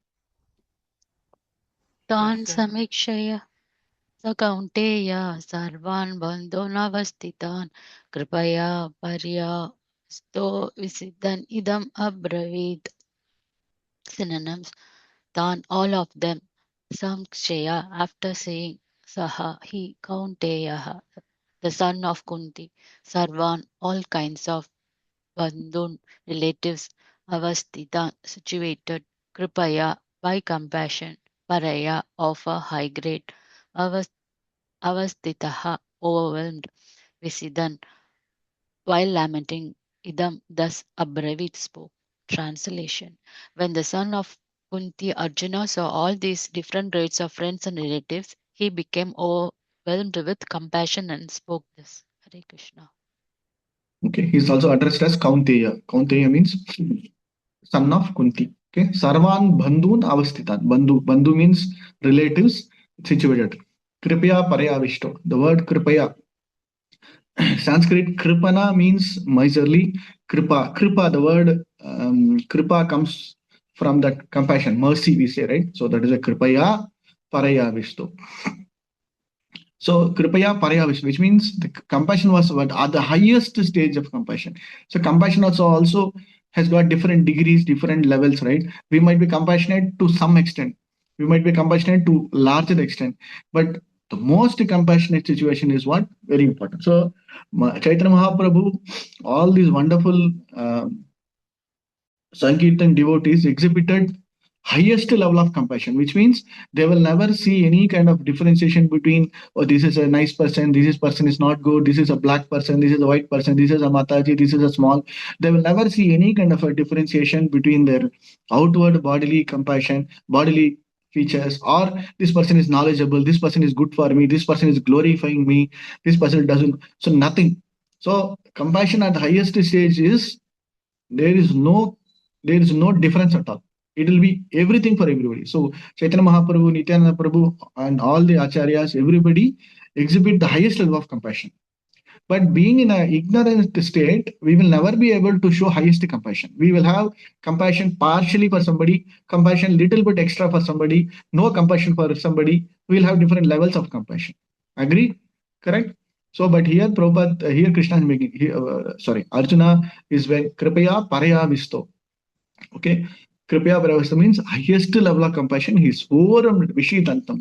तान् समीक्षय स कौन्तेय सर्वान् बन्धूनवस्थितान् कृपया पर्यास्तो विसिद्धन् idam अब्रवीत्. Synonyms: Tan, all of them. Samkshaya, after saying Saha, he, Kaunteyaha, the son of Kunti. Sarvan, all kinds of. Bandhun, relatives. Avasthitan, situated. Kripaya, by compassion. Paraya, of a high grade. Avasthitaha, overwhelmed. Visidan, while lamenting, Idam, thus Abravit spoke. Translation: When the son of Kunti, Arjuna, saw all these different rates of friends and relatives, he became overwhelmed with compassion and spoke this. Hare Krishna. Okay, he's also addressed as Kaunteya. Kaunteya means son of Kunti. Okay, Sarvan Bandhun Avasthitan. Bandhu means relatives situated. Kripaya Parayavishto. The word Kripaya, Sanskrit Kripana means miserly. Kripa, the word Kripa comes from that compassion, mercy, we say, right? So that is a Kripaya Parayavishto. So Kripaya Parayavishto, which means the compassion was at the highest stage of compassion. So compassion also has got different degrees, different levels, right? We might be compassionate to some extent. We might be compassionate to larger extent, but the most compassionate situation is what? Very important. So Chaitanya Mahaprabhu, all these wonderful Sankirtan devotees exhibited highest level of compassion, which means they will never see any kind of differentiation between, oh, this is a nice person, this person is not good, this is a black person, this is a white person, this is a Mataji, this is a small. They will never see any kind of a differentiation between their outward bodily compassion, bodily features, or this person is knowledgeable, this person is good for me, this person is glorifying me, this person doesn't. So nothing. So compassion at the highest stage is there is no difference at all. It will be everything for everybody. So Chaitanya Mahaprabhu, Nityananda Prabhu, and all the acharyas, everybody exhibit the highest level of compassion. But being in an ignorant state, we will never be able to show highest compassion. We will have compassion partially for somebody, compassion little bit extra for somebody, no compassion for somebody. We will have different levels of compassion. Agree? Correct? So, but here Prabhupada, here Krishna is making, Arjuna is when Kripaya Paraya Visto. Okay. Kripya Paravasta means highest level of compassion. He is overwhelmed. Vishidantam.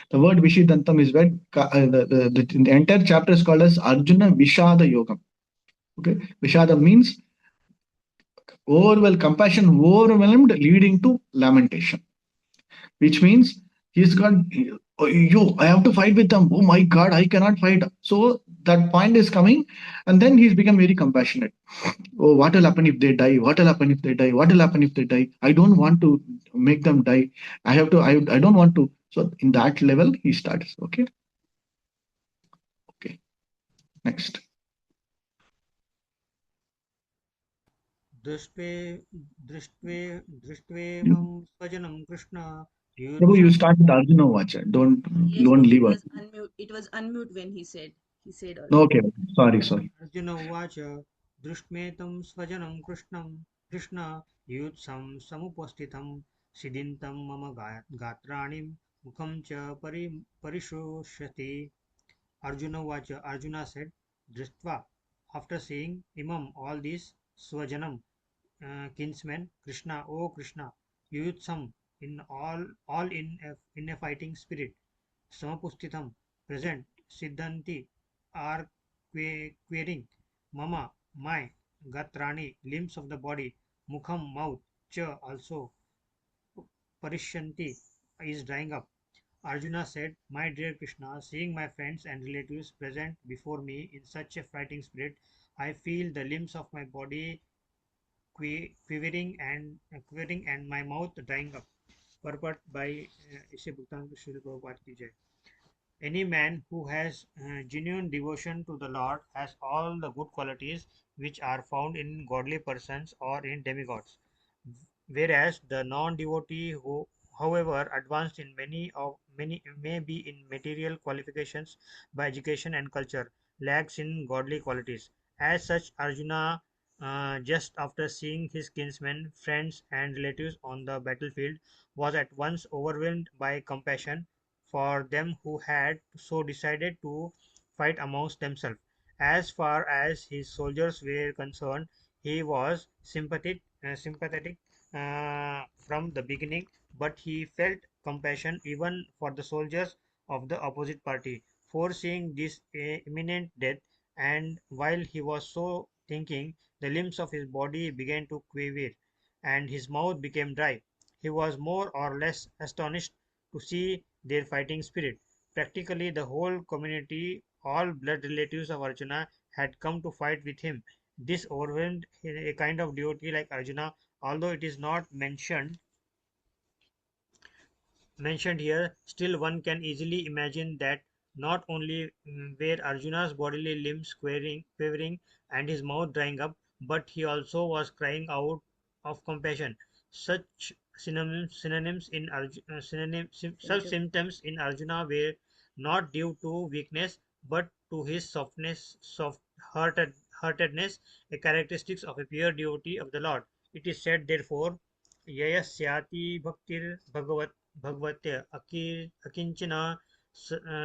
The word Vishidantam is where the entire chapter is called as Arjuna Vishada Yogam. Okay, Vishada means overwhelmed, compassion overwhelmed, leading to lamentation, which means he's got, oh, I have to fight with them. Oh my God, I cannot fight. So that point is coming, and then he's become very compassionate. Oh, what will happen if they die? What will happen if they die? What will happen if they die? I don't want to make them die. I don't want to. So in that level, he starts. Okay. Okay. Next. दृष्ट्वेमं स्वजनं Krishna Prabhu, you start with Arjuna Vacha. Don't Yes, leave us. it was unmute when he said Okay. Sorry. Arjun उवाच दृष्ट्वेतं स्वजनं कृष्ण युत्सं समुपस्थितं सिदिन्तं मम गात्राणिं मुखं च परिशोष्यति. Arjuna Vacha, Arjuna said, Drištva, after seeing imam all these swajanam, kinsmen, Krishna, O Krishna, yutsam, in all in a fighting spirit, samapusthitam, present, siddhanti, are querying, mama, my, gatrani, limbs of the body, mukham, mouth, cha, also, parishanti, is drying up. Arjuna said, My dear Krishna, seeing my friends and relatives present before me in such a fighting spirit, I feel the limbs of my body quivering and my mouth drying up. Purport by Ishe Bhaktan Srila Prabhupada ki Jai. Any man who has genuine devotion to the Lord has all the good qualities which are found in godly persons or in demigods. Whereas the non-devotee who, however advanced in many may be in material qualifications by education and culture, lacks in godly qualities. As such, Arjuna, just after seeing his kinsmen, friends, and relatives on the battlefield, was at once overwhelmed by compassion for them who had so decided to fight amongst themselves. As far as his soldiers were concerned, he was sympathetic from the beginning, but he felt compassion even for the soldiers of the opposite party, foreseeing this imminent death. And while he was so thinking, the limbs of his body began to quiver, and his mouth became dry. He was more or less astonished to see their fighting spirit. Practically, the whole community, all blood relatives of Arjuna, had come to fight with him. This overwhelmed a kind of devotee like Arjuna, although it is not mentioned here, still one can easily imagine that not only were Arjuna's bodily limbs quivering and his mouth drying up, but he also was crying out of compassion. Such synonyms in such symptoms in Arjuna were not due to weakness, but to his soft-heartedness, a characteristic of a pure devotee of the Lord. It is said, therefore, ययस्याति भगवत्य अकिंचन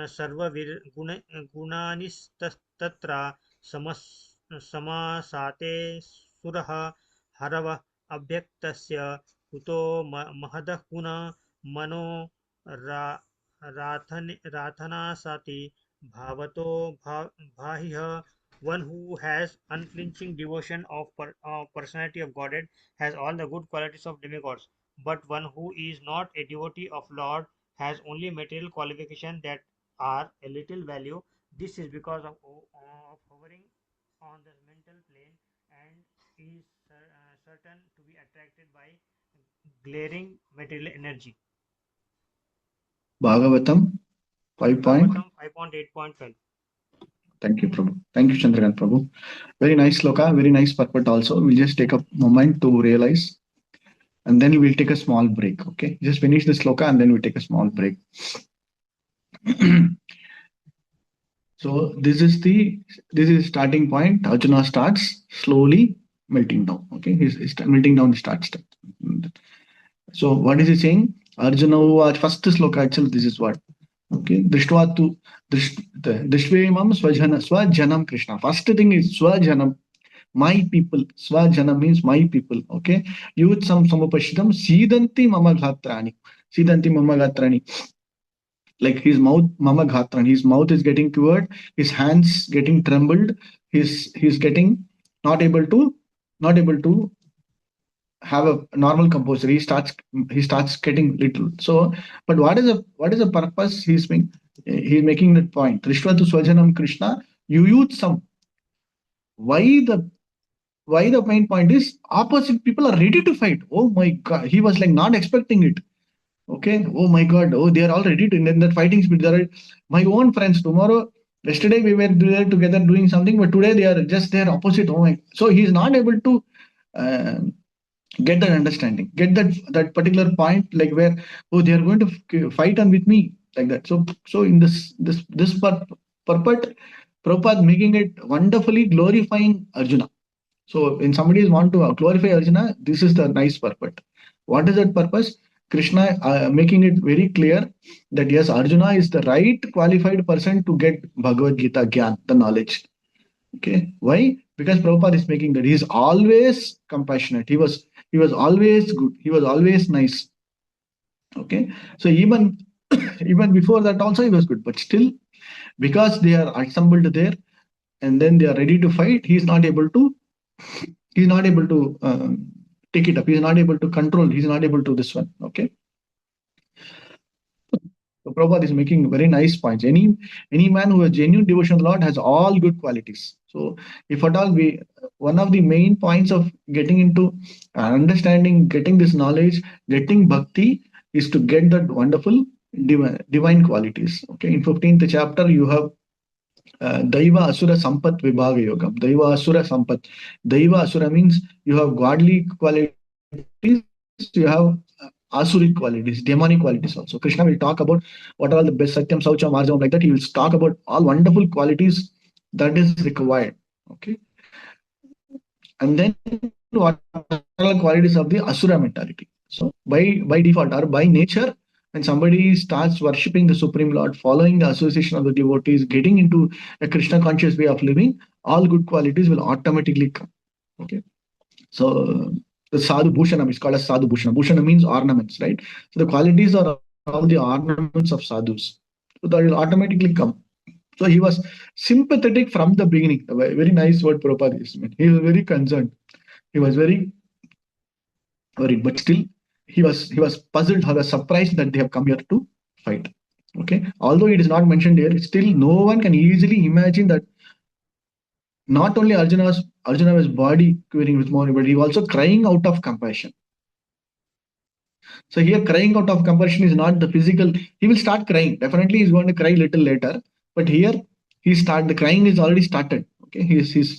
सर्वविर्गुणानिस्तत्र समासाते सुरः हरवः अभ्यक्तस्य कुतो महदः पुनः मनो राथनासाति भावतो बाह्यः. One who has unflinching devotion of personality of Godhead has all the good qualities of demigods, but one who is not a devotee of Lord has only material qualifications that are a little value. This is because of hovering on the mental plane and is certain to be attracted by glaring material energy. Bhagavatam 5.8.12. Thank you, Prabhu. Thank you, Chandrakant Prabhu. Very nice sloka, very nice purport also. We'll just take a moment to realize, and then we'll take a small break. Okay, just finish the sloka and then we'll take a small break. So this is starting point. Arjuna starts slowly melting down. Okay, he's melting down the start step. So what is he saying? Arjuna was first sloka actually. This is what. Okay, Drishtveimam swajanam Krishna. First thing is swajanam. my people. Swajana means my people. Okay. Yutsam samupashitam sidanti mama ghatrani. Sidanti mama ghatrani. Like his mouth, mama ghatran, his mouth is getting covered, his hands getting trembled, he's getting not able to have a normal composure. He starts getting little. So, but what is the purpose he's making that point? Trishvatu Swajanam Krishna, you use some. Why the main point is opposite people are ready to fight. Oh my God, he was like not expecting it. Okay. Oh my God. Oh, they are all ready to in that fighting spirit. They are my own friends. Yesterday we were there together doing something, but today they are just their opposite. Oh my. So he's not able to uh, get that understanding, get that particular point, like where they are going to fight on with me, like that. So in this purport, Prabhupada making it wonderfully glorifying Arjuna. So when somebody want to glorify Arjuna, this is the nice purpose. What is that purpose? Krishna making it very clear that yes, Arjuna is the right qualified person to get Bhagavad Gita Gyan, the knowledge. Okay. Why? Because Prabhupada is making that. He is always compassionate. He was always good. He was always nice. Okay. So even before that also he was good. But still, because they are assembled there and then they are ready to fight, he is not able to take it up. He is not able to control. He is not able to this one. Okay. So Prabhupada is making very nice points. Any man who has genuine devotion to the Lord has all good qualities. So if at all one of the main points of getting into understanding, getting this knowledge, getting bhakti is to get that wonderful divine qualities. Okay. In 15th chapter, you have Daiva Asura Sampat Vibhaga Yogam. Daiva Asura Sampat. Daiva Asura means you have godly qualities, you have asuric qualities, demonic qualities also. Krishna will talk about what are all the best Satyam, Saucham, Marjam, like that. He will talk about all wonderful qualities that is required. Okay. And then what are the qualities of the Asura mentality? So by default or by nature, when somebody starts worshipping the Supreme Lord, following the association of the devotees, getting into a Krishna conscious way of living, all good qualities will automatically come. Okay. So the sadhu bhushanam is called as sadhu bhushanam. Bhushanam means ornaments, right? So the qualities are all the ornaments of sadhus. So that will automatically come. So he was sympathetic from the beginning. A very nice word Prabhupada used. He was very concerned. He was very worried, but still he was puzzled, he was surprised that they have come here to fight. Okay. Although it is not mentioned here, still no one can easily imagine that not only Arjuna was body quivering with mourning, but he was also crying out of compassion. So here crying out of compassion is not the physical. He will start crying. Definitely he's going to cry little later. But here the crying is already started. Okay. His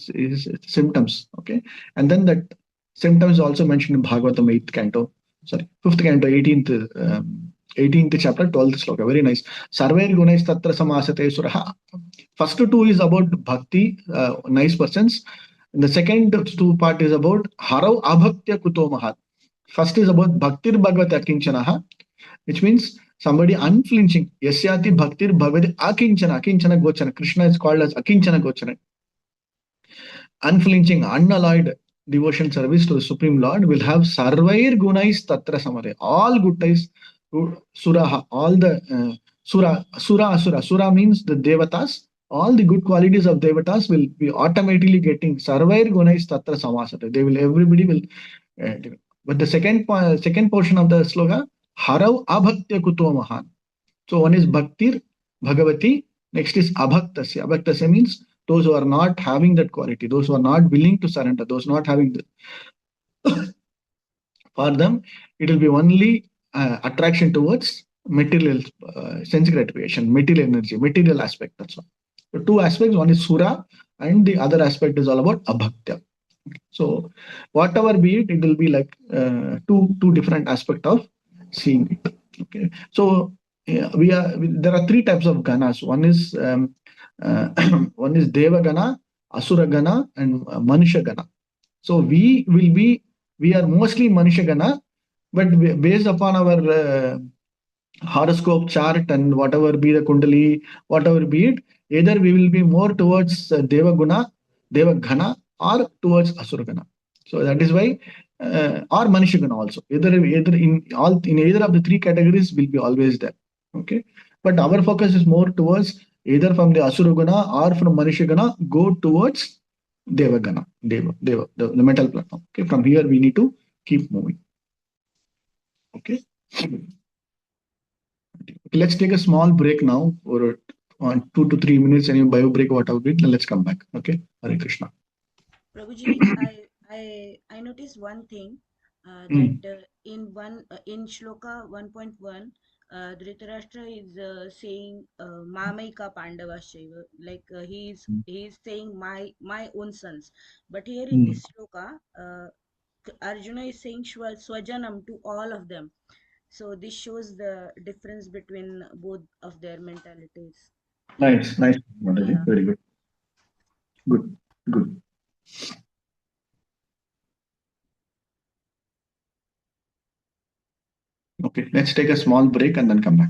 symptoms. Okay. And then that symptoms also mentioned in Bhagavatam 5th canto, 18th chapter, 12th sloka. Very nice. Sarvair gunais tatra samasate suraha. First two is about bhakti, nice persons. And the second two part is about harav abhaktya kuto mahat. First is about bhaktir bhagavati akinchanaha, which means somebody unflinching. Yasyati bhaktir bhagavati akinchana. Akinchana gochana. Krishna is called as akinchana gochana. Unflinching, unalloyed devotion service to the Supreme Lord will have sarvair gunais tatra samare. All good guys, suraha, all the sura, asura. Sura means the devatas. All the good qualities of devatas will be automatically getting sarvair gunais tatra samasate. Everybody will. But the second portion of the slogan, harav abhaktya kuto mahan. So one is bhaktir, bhagavati. Next is abhaktasya. Abhaktasya means those who are not having that quality, those who are not willing to surrender, those not having for them, it will be only attraction towards material sense gratification, material energy, material aspect. That's all. So two aspects. One is sura, and the other aspect is all about abhaktya. So whatever be it, it will be like two different aspects of seeing it. Okay. So there are three types of ganas. One is deva gana, asura gana, and manusha gana. So we are mostly manusha gana, but based upon our horoscope chart and whatever be the kundali, whatever be it, either we will be more towards deva guna, deva ghana, or towards Asuragana. So that is why, or Manishagana also. Either in either of the three categories will be always there. Okay, but our focus is more towards either from the Asuragana or from Manishagana go towards Devagana, the mental platform. Okay, from here we need to keep moving. Okay. Let's take a small break now for 2 to 3 minutes. Any bio break, whatever bit, let's come back. Okay. Hare Krishna. Prabhuji, I noticed one thing that in Shloka 1.1, Dhritarashtra is saying Mamaika Pandavashaiva, like he is saying my own sons. But here in this Shloka, Arjuna is saying Swajanam to all of them. So this shows the difference between both of their mentalities. Nice, Mataji. Yeah. Very good. Good. Okay, let's take a small break and then come back.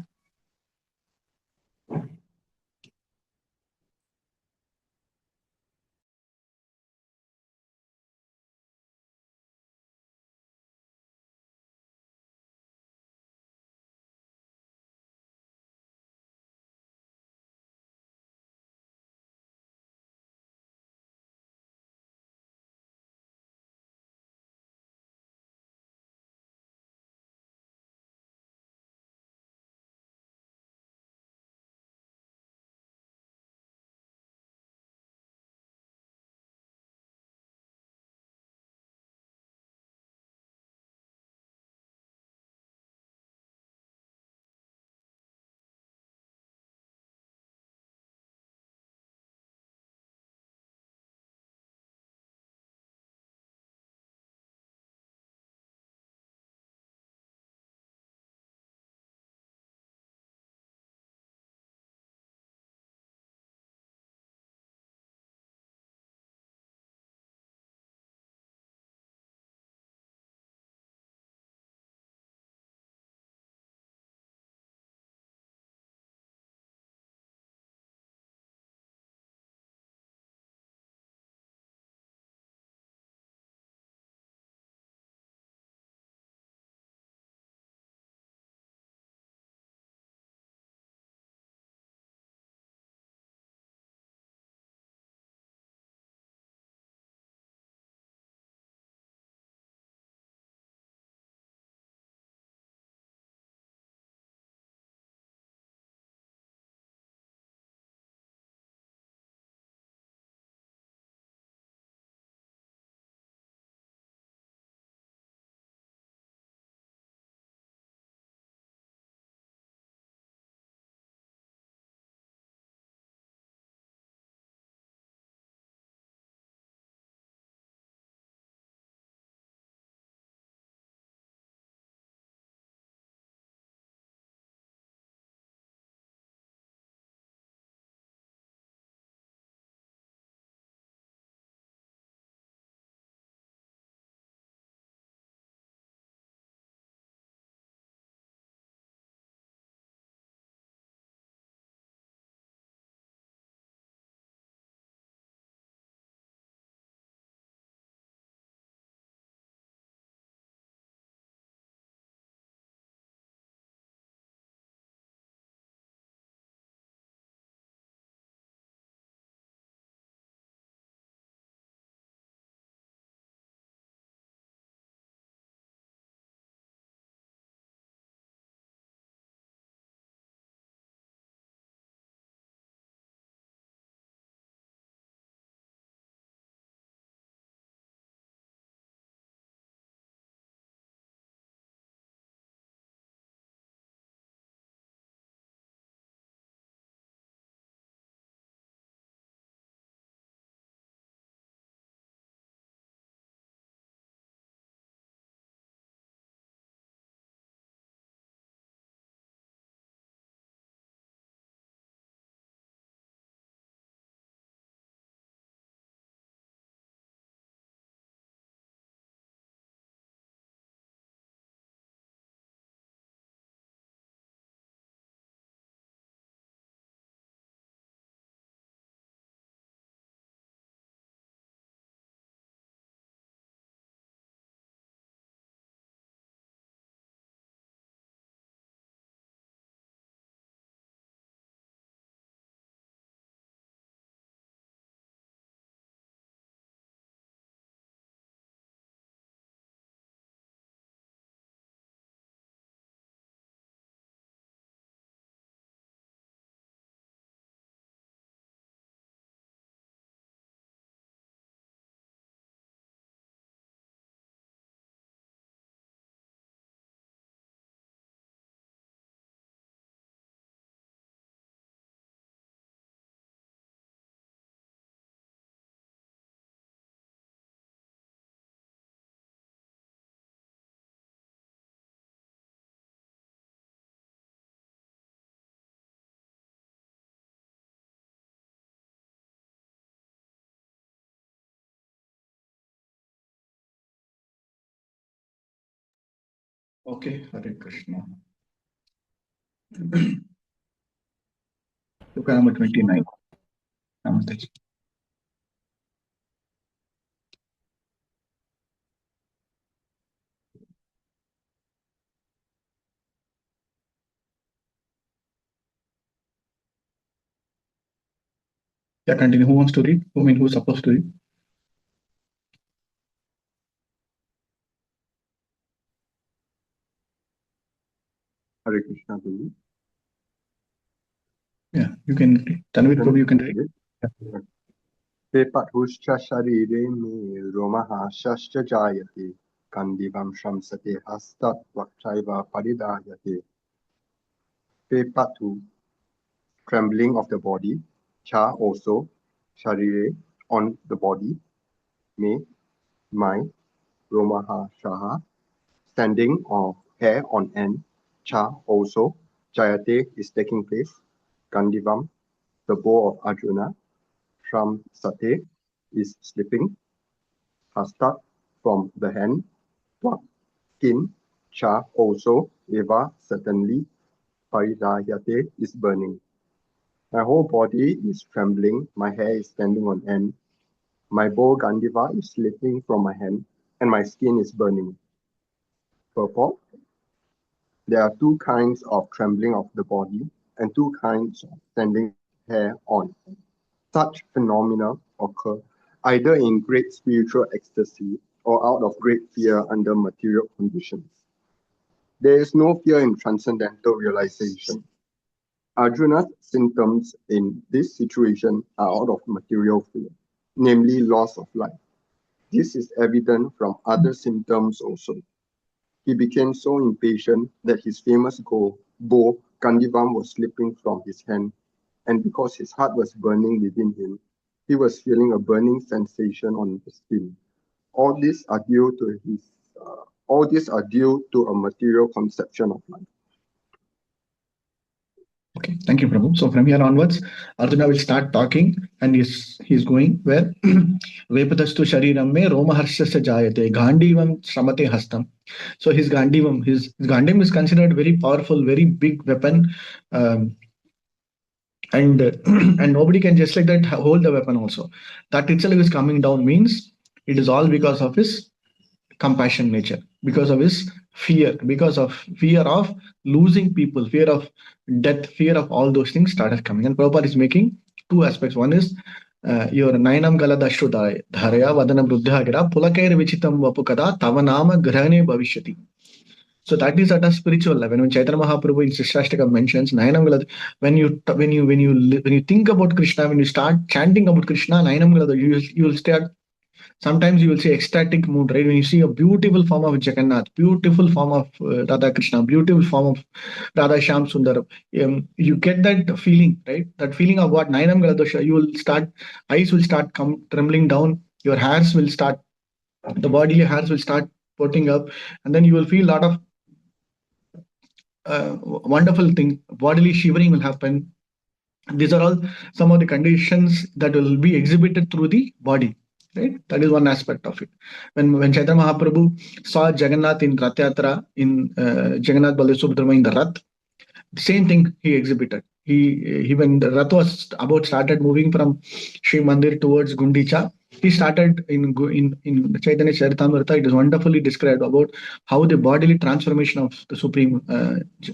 Okay, Hare Krishna. Look at number 29. Namaste. Yeah, continue. Who wants to read? Who's supposed to read? Hare Krishna, Guru. Yeah, you can read. Tanvir Prabhu, you can read. Pepatushcha sharire me romaha shashcha jayate kandivam shamsate hastat vakchaiva paridayate. Pepatu, trembling of the body, cha also, sharire, on the body, me, my, romaha shaha, standing of hair on end, cha also, jayate is taking place, kandivam, the bow of Arjuna, shram sate is slipping, hasta from the hand, twak skin, cha also, eva certainly, paridayate is burning. My whole body is trembling, my hair is standing on end, my bow Gandiva is slipping from my hand, and my skin is burning. Purport. There are two kinds of trembling of the body and two kinds of standing hair on. Such phenomena occur either in great spiritual ecstasy or out of great fear under material conditions. There is no fear in transcendental realization. Arjuna's symptoms in this situation are out of material fear, namely loss of life. This is evident from other symptoms also. He became so impatient that his famous bow, Kandivam, was slipping from his hand, and because his heart was burning within him, he was feeling a burning sensation on the skin. All these are due to a material conception of life. Okay, thank you, Prabhu. So from here onwards, Arjuna will start talking, and he's going where Vepatastu shariram me romaharshasya jayate gandivam shramate hastam. So his gandivam is considered very powerful, very big weapon, and and nobody can just like that hold the weapon also. That itself is coming down means it is all because of his compassion nature, because of his fear of losing people, fear of death, fear of all those things started coming. And Prabhupada is making two aspects. One is your nainam galadashru dharaya vadana bruddha gira pulakair vichitam vapukada tavanama grahane bhavishyati. So that is at a spiritual level. When Chaitanya Mahaprabhu in Shishrashtakam mentions Nayanam Galad, when you think about Krishna, when you start chanting about Krishna, Nayanam Galad, you will start. Sometimes you will see ecstatic mood, right? When you see a beautiful form of Jagannath, beautiful form of Radha Krishna, beautiful form of Radha Shyam Sundar, you get that feeling, right? That feeling of what Nayanam Galadosha, you will start, eyes will start trembling down, your hairs will start, the bodily hairs will start putting up, and then you will feel a lot of wonderful thing, bodily shivering will happen. These are all some of the conditions that will be exhibited through the body, right? That is one aspect of it. When Chaitanya Mahaprabhu saw Jagannath in Rath Yatra, in Jagannath Balasubramanian in the Rath, same thing he exhibited. He when the Rath was about started moving from Sri Mandir towards Gundicha, he started in Chaitanya Charitamrita. It is wonderfully described about how the bodily transformation of the Supreme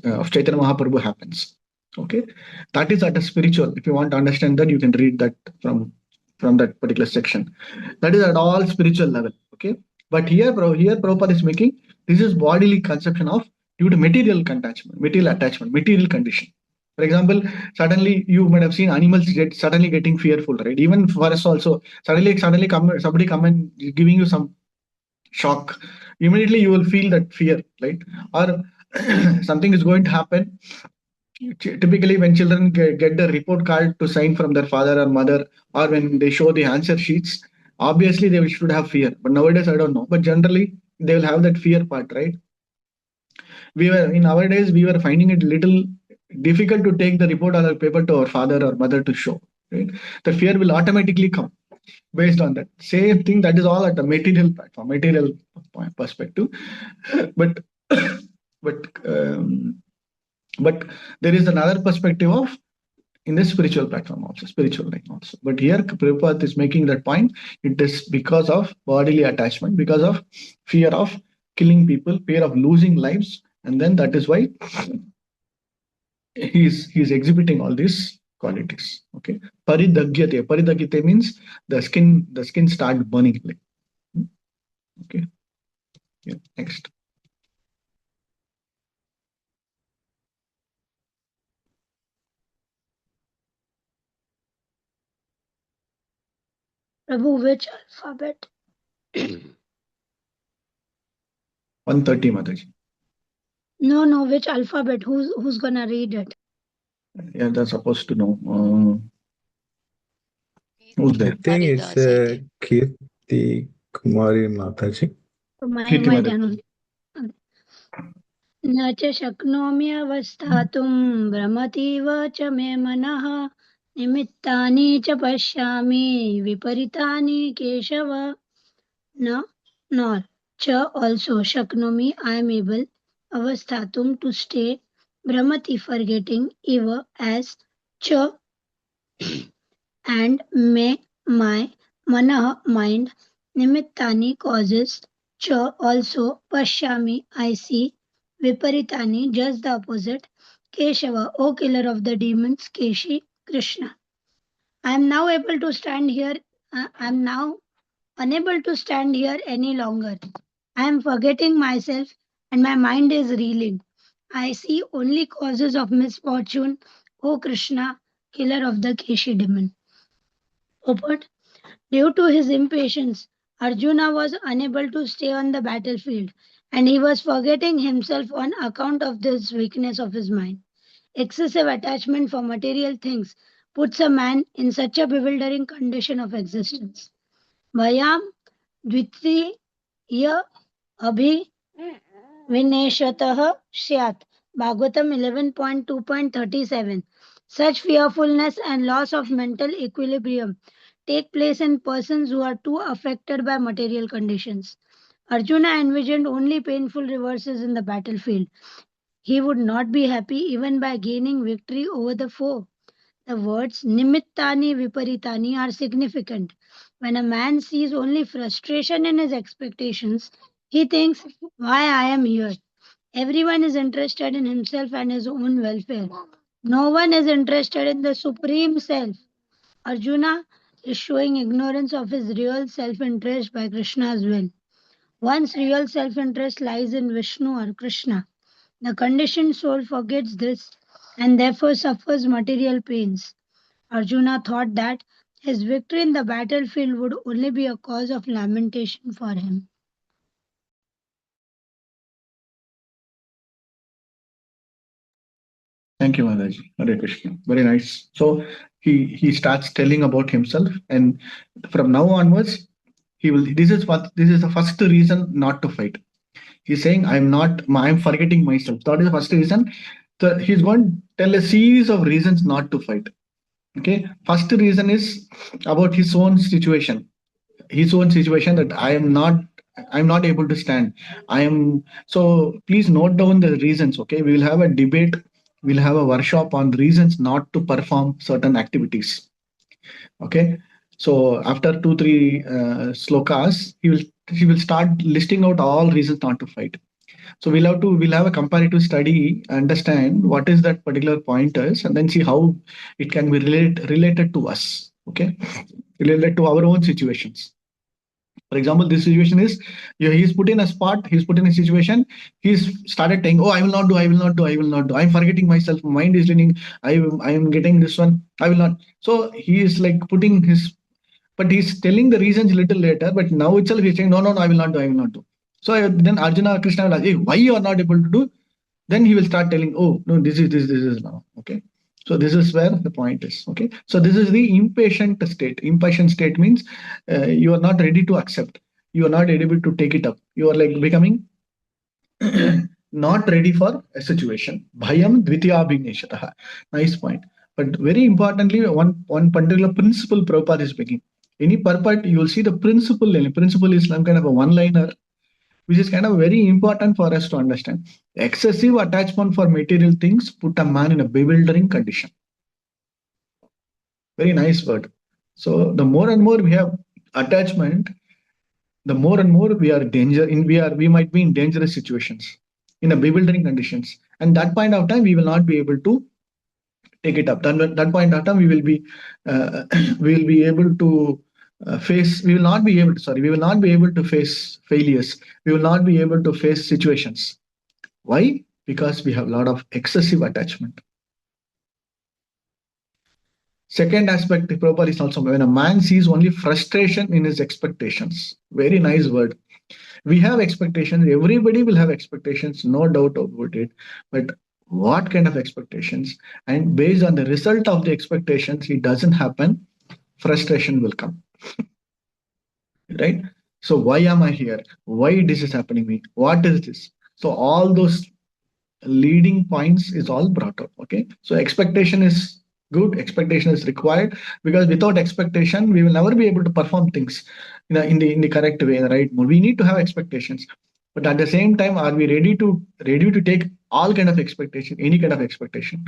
of Chaitanya Mahaprabhu happens. Okay, that is at a spiritual. If you want to understand that, you can read that from that particular section. That is at all spiritual level. Okay, but here Prabhupada is making this is bodily conception of due to material attachment, material condition. For example, suddenly you might have seen animals suddenly getting fearful, right? Even for us also, suddenly somebody come and giving you some shock. Immediately you will feel that fear, right? Or something is going to happen. Typically, when children get the report card to sign from their father or mother, or when they show the answer sheets, obviously they should have fear. But nowadays, I don't know. But generally, they will have that fear part, right? We were finding it little difficult to take the report or the paper to our father or mother to show. Right? The fear will automatically come based on that. Same thing, that is all at a material platform, material perspective. But But there is another perspective of in the spiritual platform also, spiritual line also. But here Prabhupada is making that point. It is because of bodily attachment, because of fear of killing people, fear of losing lives, and then that is why he's exhibiting all these qualities. Okay. Paridagyate means the skin start burning. Like, okay. Yeah. Next. Prabhu, which alphabet? 130, Mataji. No, which alphabet? Who's gonna read it? Yeah, they're supposed to know. Who's there? I think it's Kirti Kumari Mataji. My turn. न च शक्नोम्यवस्थातुं भ्रमतीव च मे मनः निमित्तानि च पश्यामि विपरीतानि केशव न nor च also shaknomi I am able avasthatum to stay brahmati forgetting eva as ch and me my manah mind nimittani causes cha also pashyami I see viparitani just the opposite Keshava O killer of the demons Keshi Krishna. I am now able to stand here. I am now unable to stand here any longer. I am forgetting myself and my mind is reeling. I see only causes of misfortune, O Krishna, killer of the Keshi demon. But due to his impatience, Arjuna was unable to stay on the battlefield and he was forgetting himself on account of this weakness of his mind. Excessive attachment for material things puts a man in such a bewildering condition of existence. Bhayam द्वितीय अभिविनेशतः स्यात्. Bhagavatam 11.2.37. Such fearfulness and loss of mental equilibrium take place in persons who are too affected by material conditions. Arjuna envisioned only painful reverses in the battlefield. He would not be happy even by gaining victory over the foe. The words nimittani viparitani are significant. When a man sees only frustration in his expectations, he thinks, why I am here? Everyone is interested in himself and his own welfare. No one is interested in the Supreme Self. Arjuna is showing ignorance of his real self-interest by Krishna's will. One's real self-interest lies in Vishnu or Krishna. The conditioned soul forgets this and therefore suffers material pains. Arjuna thought that his victory in the battlefield would only be a cause of lamentation for him. Thank you, Mataji. Hare Krishna. Very nice. So he starts telling about himself, and from now onwards, he will. This is the first reason not to fight. He's saying, I'm forgetting myself. That is the first reason. So he's going to tell a series of reasons not to fight. Okay. First reason is about his own situation. That I'm not able to stand. So please note down the reasons. Okay. We will have a debate. We'll have a workshop on reasons not to perform certain activities. Okay. So after 2-3 slokas, he will start listing out all reasons not to fight. So we'll have a comparative study, understand what is that particular pointers, and then see how it can be related to us. Okay, related to our own situations. For example, this situation is he's put in a spot, he's put in a situation, he's started saying, oh, I will not do, I'm forgetting myself, my mind is leaning, I am getting this one, I will not. So he is like putting his, but he's telling the reasons a little later, but now itself he's saying, no, I will not do. So then Arjuna, Krishna will ask, hey, why you are not able to do? Then he will start telling, oh, no, this is now. Okay. So this is where the point is. Okay. So this is the impatient state. Impatient state means you are not ready to accept. You are not able to take it up. You are like becoming not ready for a situation. Bhayam dvitiyabhineshataha. Nice point. But very importantly, one particular principle Prabhupada is making. Any purport, you will see the principle. Principle is some kind of a one-liner. which is kind of very important for us to understand. Excessive attachment for material things put a man in a bewildering condition. Very nice word. So the more and more we have attachment, the more and more we are we might be in dangerous situations, in a bewildering conditions. And that point of time, we will not be able to take it up. That point of time, we will be we will be able to face. We will not be able to. Sorry, we will not be able to face failures. We will not be able to face situations. Why? Because we have a lot of excessive attachment. Second aspect, the Prabhupada is also when a man sees only frustration in his expectations. Very nice word. We have expectations. Everybody will have expectations, no doubt about it. But what kind of expectations? And based on the result of the expectations, it doesn't happen, frustration will come. Right? So why am I here? Why this is happening to me? What is this? So all those leading points is all brought up. Okay. So expectation is good, expectation is required, because without expectation we will never be able to perform things in the correct way, in the right mode. We need to have expectations, but at the same time, are we ready to take all kind of expectation, any kind of expectation?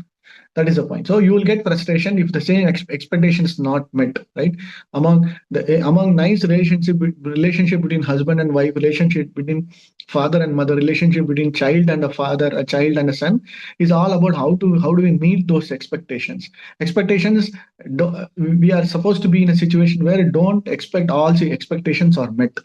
That is the point. So you will get frustration if the same expectation is not met, right? Among nice relationship between husband and wife, relationship between father and mother, relationship between child and a father, a child and a son, is all about how do we meet those expectations. Expectations, we are supposed to be in a situation where don't expect all the expectations are met.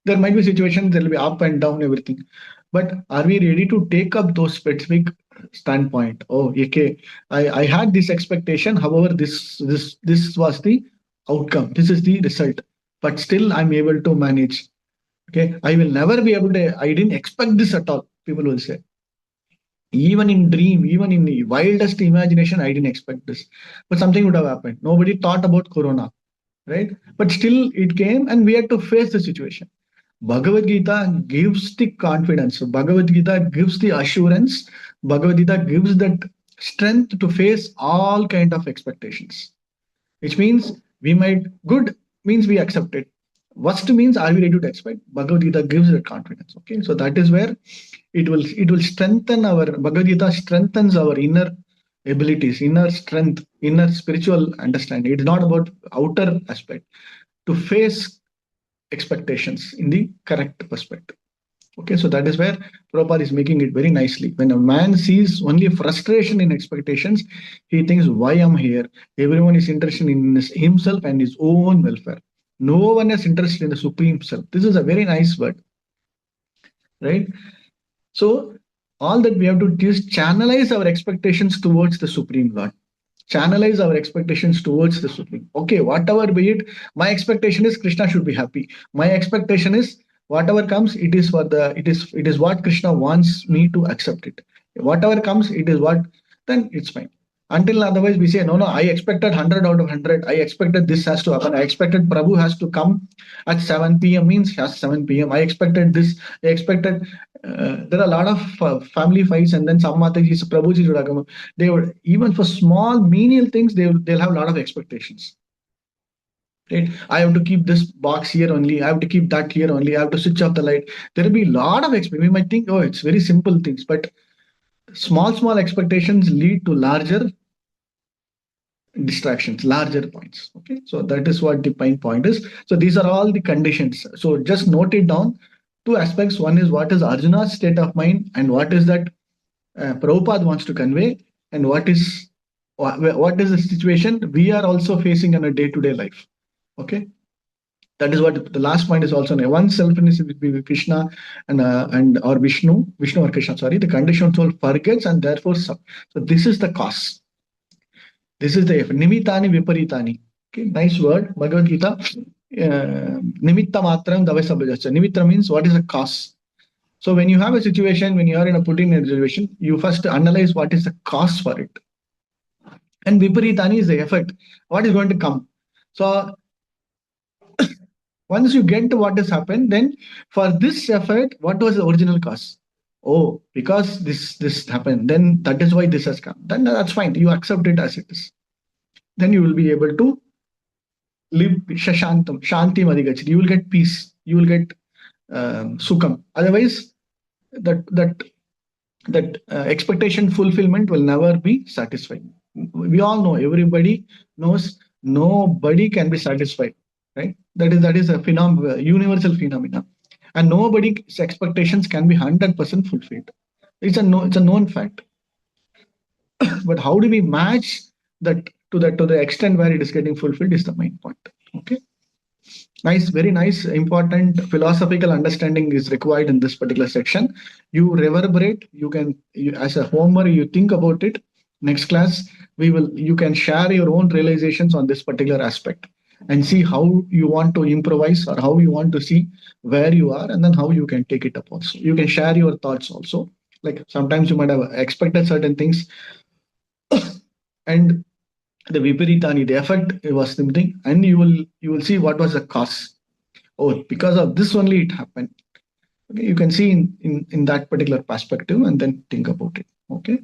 There might be situations, there will be up and down, everything. But are we ready to take up those specific standpoint? Oh, okay, I had this expectation. However, this was the outcome. This is the result. But still, I'm able to manage. Okay, I will never be able to. I didn't expect this at all. People will say. Even in dream, even in the wildest imagination, I didn't expect this. But something would have happened. Nobody thought about Corona, right? But still, it came, and we had to face the situation. Bhagavad Gita gives the confidence. Bhagavad Gita gives the assurance. Bhagavad Gita gives that strength to face all kind of expectations. Which means we might, good means we accept it. Worst means are we ready to expect? Bhagavad Gita gives that confidence. Okay, so that is where it will strengthen our Bhagavad Gita strengthens our inner abilities, inner strength, inner spiritual understanding. It's not about outer aspect. To face expectations in the correct perspective. Okay, so that is where Prabhupada is making it very nicely. When a man sees only frustration in expectations, he thinks, why am I here? Everyone is interested in himself and his own welfare. No one is interested in the Supreme Self. This is a very nice word, right? So all that we have to do is channelize our expectations towards the Supreme Lord. Channelize our expectations towards the Supreme. Okay, whatever be it, my expectation is Krishna should be happy. My expectation is whatever comes, it is what Krishna wants me to accept it. Whatever comes, it is what, then it's fine. Until otherwise we say, no, I expected 100 out of 100. I expected this has to happen. I expected Prabhu has to come at 7 p.m. means has 7 p.m. I expected this. I expected, there are a lot of family fights, and then some Mataji, Prabhuji should have come. They would, even for small menial things, they'll have a lot of expectations. Right? I have to keep this box here only. I have to keep that here only. I have to switch off the light. There will be a lot of expectations. We might think, oh, it's very simple things, but small expectations lead to larger distractions, larger points. Okay, so that is what the point is. So these are all the conditions. So just note it down. Two aspects. One is what is Arjuna's state of mind, and what is that Prabhupada wants to convey, and what is the situation we are also facing in a day-to-day life. Okay, that is what the last point is also. One selfness with Krishna and or Vishnu or Krishna. Sorry, the conditioned soul forgets and therefore so this is the cause. This is the nimitani viparitani. Okay, nice word, Bhagavad Gita. Nimitta matram davasabhajacha. Nimitta means what is the cause. So when you have a situation, when you are in a situation, you first analyze what is the cause for it. And viparitani is the effect. What is going to come? So once you get to what has happened, then for this effect, what was the original cause? Oh, because this happened, then that is why this has come. Then that's fine. You accept it as it is. Then you will be able to live shashantam, shanti madhigachati. You will get peace. You will get sukham. Otherwise, that expectation fulfillment will never be satisfied. We all know, everybody knows, nobody can be satisfied, right? That is a universal phenomena, and nobody's expectations can be 100% fulfilled. It's a known fact. But how do we match that to the extent where it is getting fulfilled is the main point. Okay. Nice, very nice, important philosophical understanding is required in this particular section. You reverberate, as a homework, you think about it. Next class, you can share your own realizations on this particular aspect and see how you want to improvise or how you want to see where you are, and then how you can take it up also. You can share your thoughts also. Like sometimes you might have expected certain things and the viparitani, the effect was something, and you will see what was the cause. Oh, because of this only it happened. Okay, you can see in that particular perspective and then think about it. Okay.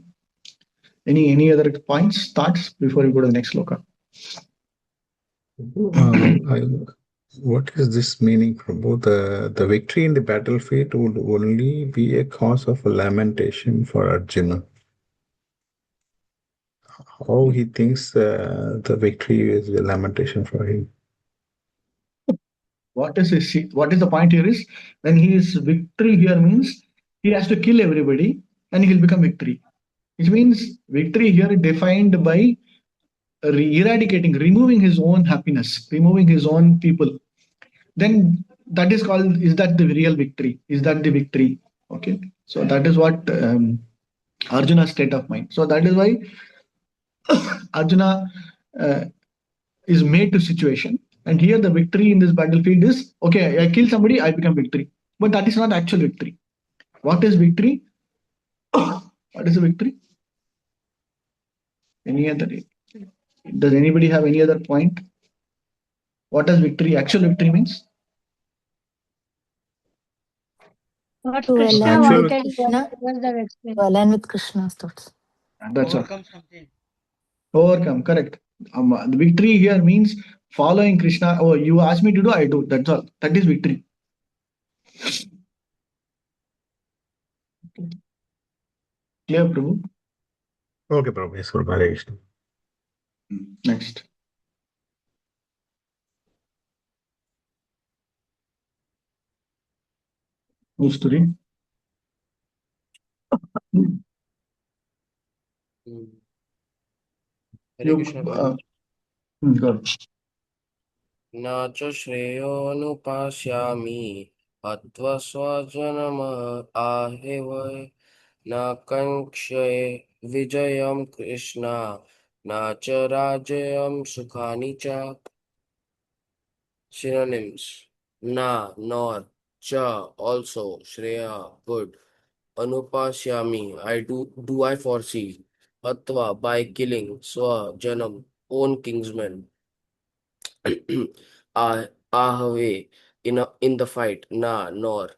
Any other points, thoughts before you go to the next sloka? What is this meaning, Prabhu? The victory in the battlefield would only be a cause of a lamentation for Arjuna. How he thinks the victory is a lamentation for him. What is the point here is, when he is victory here means he has to kill everybody and he'll become victory. Which means victory here defined by eradicating, removing his own happiness, removing his own people. Then that is called, is that the real victory? Is that the victory? Okay. So that is what Arjuna's state of mind. So that is why Arjuna is made to situation. And here the victory in this battlefield is, okay, I kill somebody, I become victory. But that is not actual victory. What is victory? What is a victory? Any other? Does anybody have any other point? What does victory, actual victory means? What To Krishna align with wanted Krishna, was the victory. to align with Krishna's thoughts. That's all. Overcome something. Overcome, correct. The victory here means following Krishna. Oh, you ask me to do, I do. That's all. That is victory. Clear, Prabhu? Okay, Prabhu. Yes, Prabhu. Hare Krishna. Next. Who's to read? Hare Krishna Prabhu. Good. न च श्रेयोऽनुपास्यामि हत्वा स्वजनम आहेव न काङ्क्षे विजयं कृष्ण न च राज्यं सुखानि च. Synonyms: na, nor; cha, also; shreya, good; anupasyami, do I foresee; hatva, by killing; swa, janam, own kinsman; ahave, in the fight; na, nor;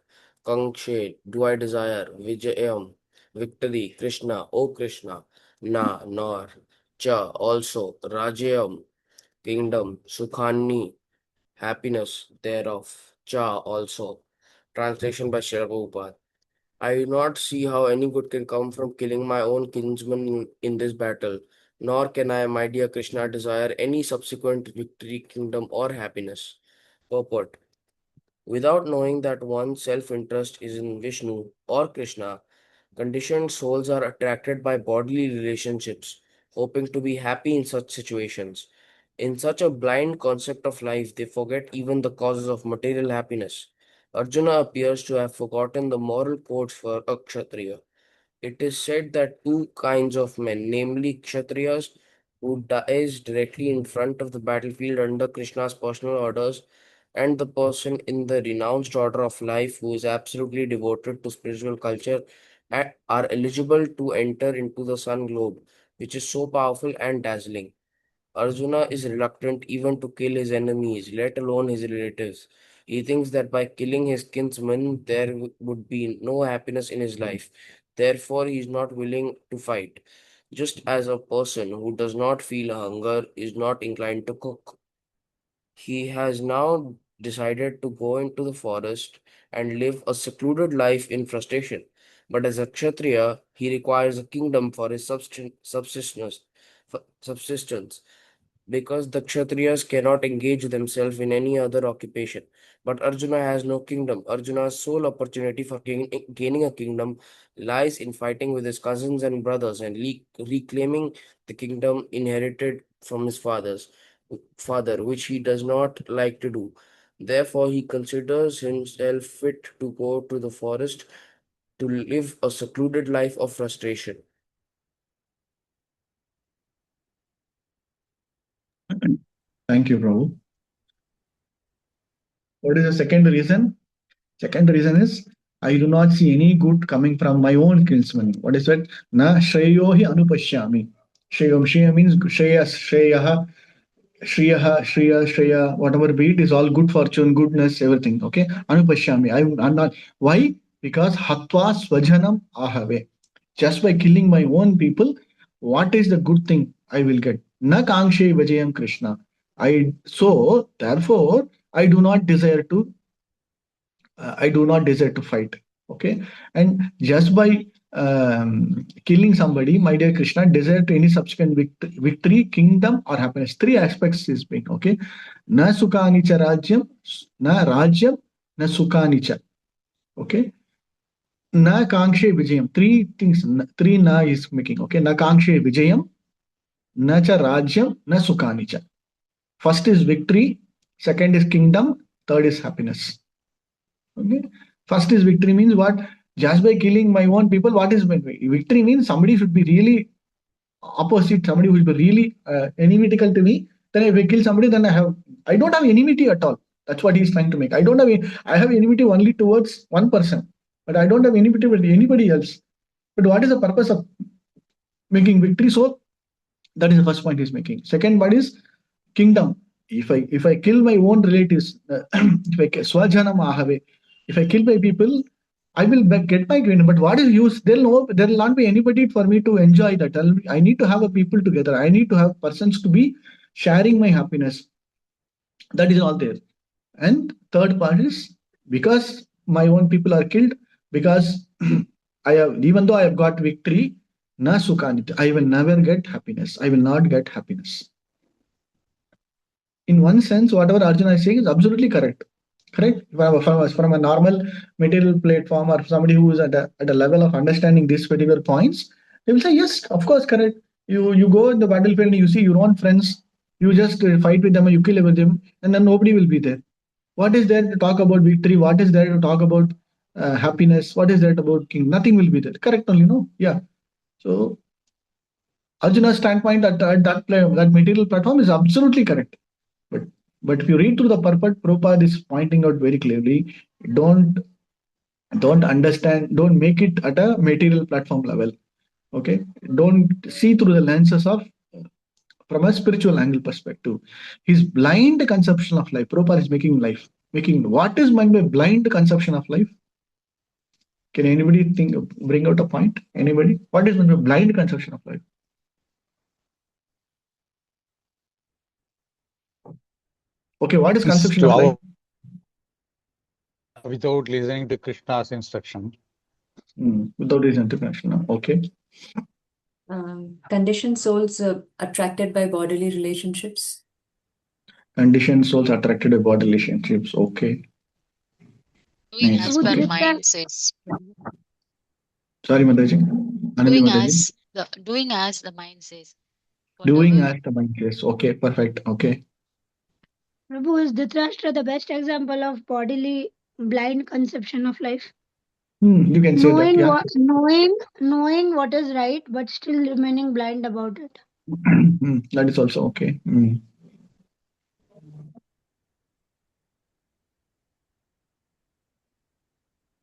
kankshe, do I desire; vijayam, victory; Krishna, O Krishna; na, nor; cha, also; rajayam, kingdom; sukhani, happiness thereof; cha, also. Translation by Srila Prabhupada. I do not see how any good can come from killing my own kinsman in this battle, nor can I, my dear Krishna, desire any subsequent victory, kingdom, or happiness. Purport. Without knowing that one's self interest is in Vishnu or Krishna, conditioned souls are attracted by bodily relationships, hoping to be happy in such situations. In such a blind concept of life, they forget even the causes of material happiness. Arjuna appears to have forgotten the moral codes for a Kshatriya. It is said that two kinds of men, namely Kshatriyas, who dies directly in front of the battlefield under Krishna's personal orders, and the person in the renounced order of life who is absolutely devoted to spiritual culture, are eligible to enter into the sun globe, which is so powerful and dazzling. Arjuna is reluctant even to kill his enemies, let alone his relatives. He thinks that by killing his kinsmen, there would be no happiness in his life. Therefore, he is not willing to fight. Just as a person who does not feel hunger is not inclined to cook. He has now decided to go into the forest and live a secluded life in frustration. But as a Kshatriya, he requires a kingdom for his subsistence, because the Kshatriyas cannot engage themselves in any other occupation. But Arjuna has no kingdom. Arjuna's sole opportunity for gaining a kingdom lies in fighting with his cousins and brothers and reclaiming the kingdom inherited from his father, which he does not like to do. Therefore, he considers himself fit to go to the forest to live a secluded life of frustration. Thank you, Prabhu. What is the second reason? Second reason is I do not see any good coming from my own kinsman. What is that? Na shreyo hi anupashyami. Shreya means shreyas, shreyaha, shreya, whatever be it is all good fortune, goodness, everything. Okay. Anupashyami. I'm not. Why? Because hatva swajanam ahave. Just by killing my own people, what is the good thing I will get? Na kangshe vajayam Krishna. Therefore, I do not desire to fight. Okay. And just by killing somebody, my dear Krishna, desire to any subsequent victory, kingdom, or happiness. Three aspects is being. Okay. Na sukanicha rajyam, na rajyam, na sukanicha. Okay. Na kangshe vijayam. Three things, three na is making. Okay. Na kangshe vijayam, na cha rajyam, na sukanicha. First is victory, second is kingdom, third is happiness. Okay. First is victory means what? Just by killing my own people, what is victory means? Somebody should be really opposite, somebody will be really enemical to me. Then if I kill somebody, then I don't have enmity at all. That's what he's trying to make. I have enmity only towards one person, but I don't have enmity with anybody else. But what is the purpose of making victory? So that is the first point he's making. Second one is kingdom. If I kill my own relatives, if I kill my people, I will get my kingdom. But what is use? There will not be anybody for me to enjoy that. I need to have a people together. I need to have persons to be sharing my happiness. That is all there. And third part is because my own people are killed, because even though I have got victory, na sukhanit, I will never get happiness. I will not get happiness. In one sense, whatever Arjuna is saying is absolutely correct. Correct? From a normal material platform or somebody who is at a level of understanding these particular points, they will say, yes, of course, correct. You go in the battlefield and you see your own friends, you just fight with them and you kill with them, and then nobody will be there. What is there to talk about victory? What is there to talk about happiness? What is there about king? Nothing will be there. Correct only, no? Yeah. So Arjuna's standpoint at that material platform is absolutely correct. But if you read through the purport, Prabhupada is pointing out very clearly, don't understand, don't make it at a material platform level. Okay. Don't see through the lenses of from a spiritual angle perspective. His blind conception of life, Prabhupada is making what is meant by blind conception of life? Can anybody bring out a point? Anybody? What is meant by blind conception of life? Okay, what is conception of life? Without listening to Krishna's instruction. Without listening to Krishna. Okay. Conditioned souls attracted by bodily relationships. Conditioned souls attracted by bodily relationships. Okay. Doing Nice. as per mind says. Sorry, Mataji. Doing as the mind says. Doing as the mind says. Okay, perfect. Okay. Prabhu, is Dhritarashtra the best example of bodily blind conception of life? You can say that. Yeah. Knowing what is right, but still remaining blind about it. That is also okay.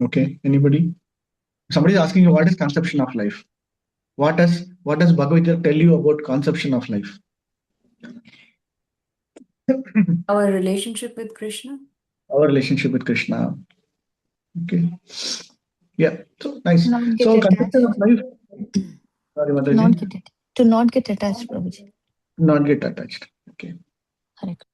Okay. Anybody? Somebody is asking you what is conception of life? What does Bhagavad Gita tell you about conception of life? Our relationship with Krishna. Our relationship with Krishna. Okay. Yeah. So nice. So conception of life. Sorry, Mataji. To not get attached, Prabhuji. Not get attached. Okay. Correct.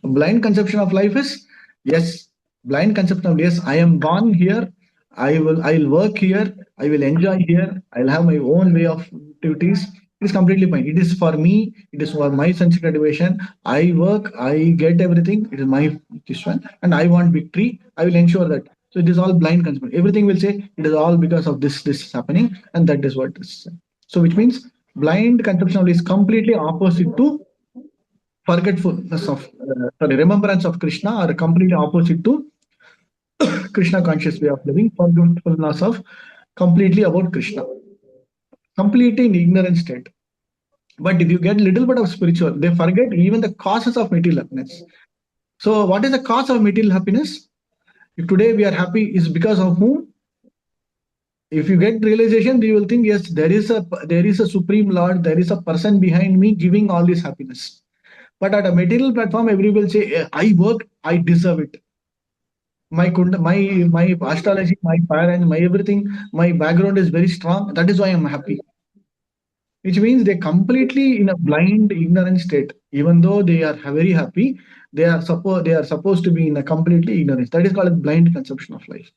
A blind conception of life is, yes, blind conception of, yes, I am born here, I'll work here, I will enjoy here, I'll have my own way of activities. It is completely fine. It is for me, it is for my sense gratification. I work, I get everything, it is my this one, and I want victory. I will ensure that. So it is all blind conception. Everything will say it is all because of this is happening, and that is what is. So which means blind conception is completely opposite to forgetfulness of remembrance of Krishna, or completely opposite to Krishna conscious way of living, forgetfulness of completely about Krishna, completely in ignorant state. But if you get little bit of spiritual, they forget even the causes of material happiness. So what is the cause of material happiness? If today we are happy, is because of whom? If you get realization, you will think, yes, there is a supreme lord, there is a person behind me giving all this happiness. But at a material platform, everybody will say, I work, I deserve it. My astrology, my parents, my everything, my background is very strong. That is why I'm happy. Which means they're completely in a blind, ignorant state. Even though they are very happy, they are supposed to be in a completely ignorance. That is called a blind conception of life.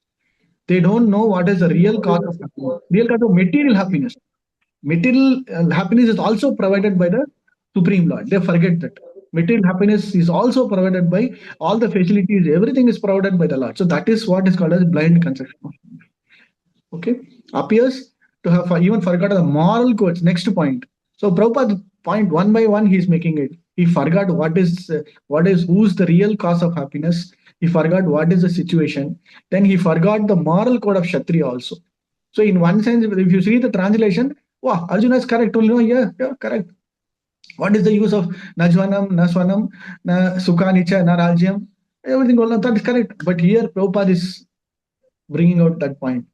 They don't know what is the real cause of happiness. Real cause of material happiness. Material happiness is also provided by the Supreme Lord. They forget that. Material happiness is also provided by all the facilities, everything is provided by the Lord. So that is what is called as blind conception. Okay, appears to have even forgotten the moral codes. Next point. So Prabhupada point one by one he is making it. He forgot who's the real cause of happiness. He forgot what is the situation. Then he forgot the moral code of Kshatriya also. So in one sense, if you see the translation, wow, Arjuna is correct. Yeah, correct. What is the use of Najwanam, Naswanam, na Sukhanicha, na Rajyam? Everything, that is correct. But here Prabhupada is bringing out that point.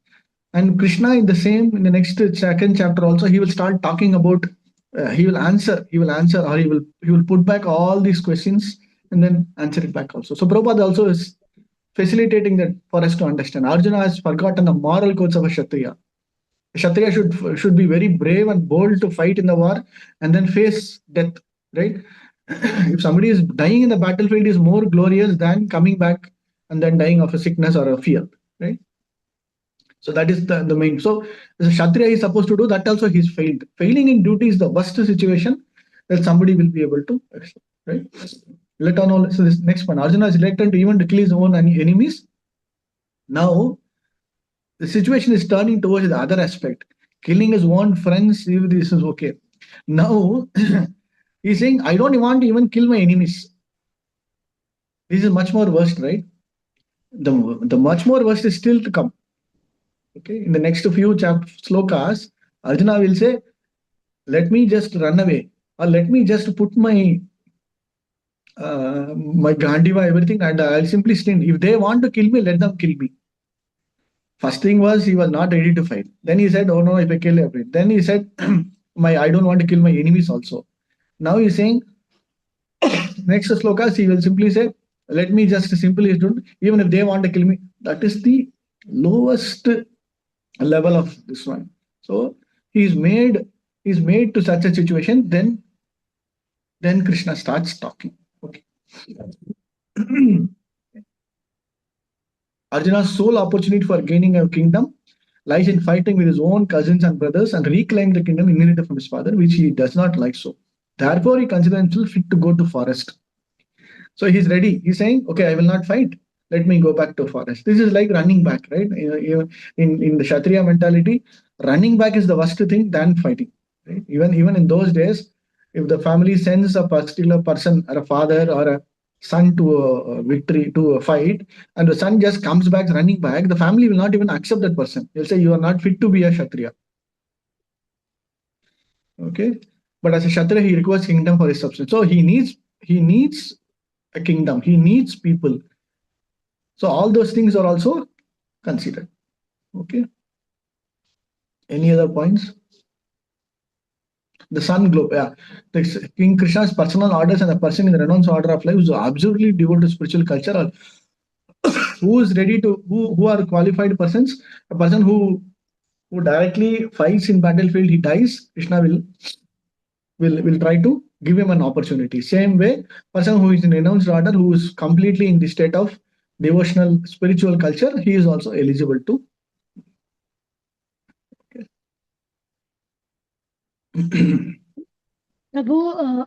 And Krishna in the next second chapter also, he will start talking about, he will answer, or he will put back all these questions and then answer it back also. So Prabhupada also is facilitating that for us to understand. Arjuna has forgotten the moral codes of a Kshatriya. A Kshatriya should be very brave and bold to fight in the war and then face death, right? If somebody is dying in the battlefield, is more glorious than coming back and then dying of a sickness or a fear, right? So that is the main. So as a Kshatriya is supposed to do that also, he's failed. Failing in duty is the worst situation that somebody will be able to accept, right? Let on all. So this next one, Arjuna is reluctant to even kill his own enemies. Now the situation is turning towards the other aspect. Killing his own friends, if this is okay. Now he's saying, I don't want to even kill my enemies. This is much more worst, right? The much more worst is still to come. Okay, in the next few slokas, Arjuna will say, let me just run away, or let me just put my Gandiva, everything, and I'll simply stand. If they want to kill me, let them kill me. First thing was he was not ready to fight. Then he said, oh no, if I kill everything. Then he said, I don't want to kill my enemies also. Now he's saying, next slokas, he will simply say, let me just simply do, even if they want to kill me. That is the lowest level of this one. So he's made to such a situation. Then Krishna starts talking. Okay. Arjuna's sole opportunity for gaining a kingdom lies in fighting with his own cousins and brothers and reclaim the kingdom inherited from his father, which he does not like so. Therefore, he considers himself fit to go to forest. So he's ready. He's saying, okay, I will not fight. Let me go back to forest. This is like running back, right? In the Kshatriya mentality, running back is the worst thing than fighting. Right? Even in those days, if the family sends a particular person or a father or a son to a victory, to a fight, and the son just comes back running back, the family will not even accept that person. They'll say, you are not fit to be a Kshatriya. Okay. But as a Kshatriya, he requires kingdom for his substance. So he needs a kingdom. He needs people. So all those things are also considered. Okay. Any other points? The sun globe. Yeah. The King Krishna's personal orders and the person in the renounced order of life who is absolutely devoted to spiritual culture, or who is ready to, who are qualified persons. A person who directly fights in battlefield, he dies. Krishna will will try to give him an opportunity. Same way, person who is in renounced order, who is completely in the state of devotional spiritual culture, he is also eligible to. Prabhu,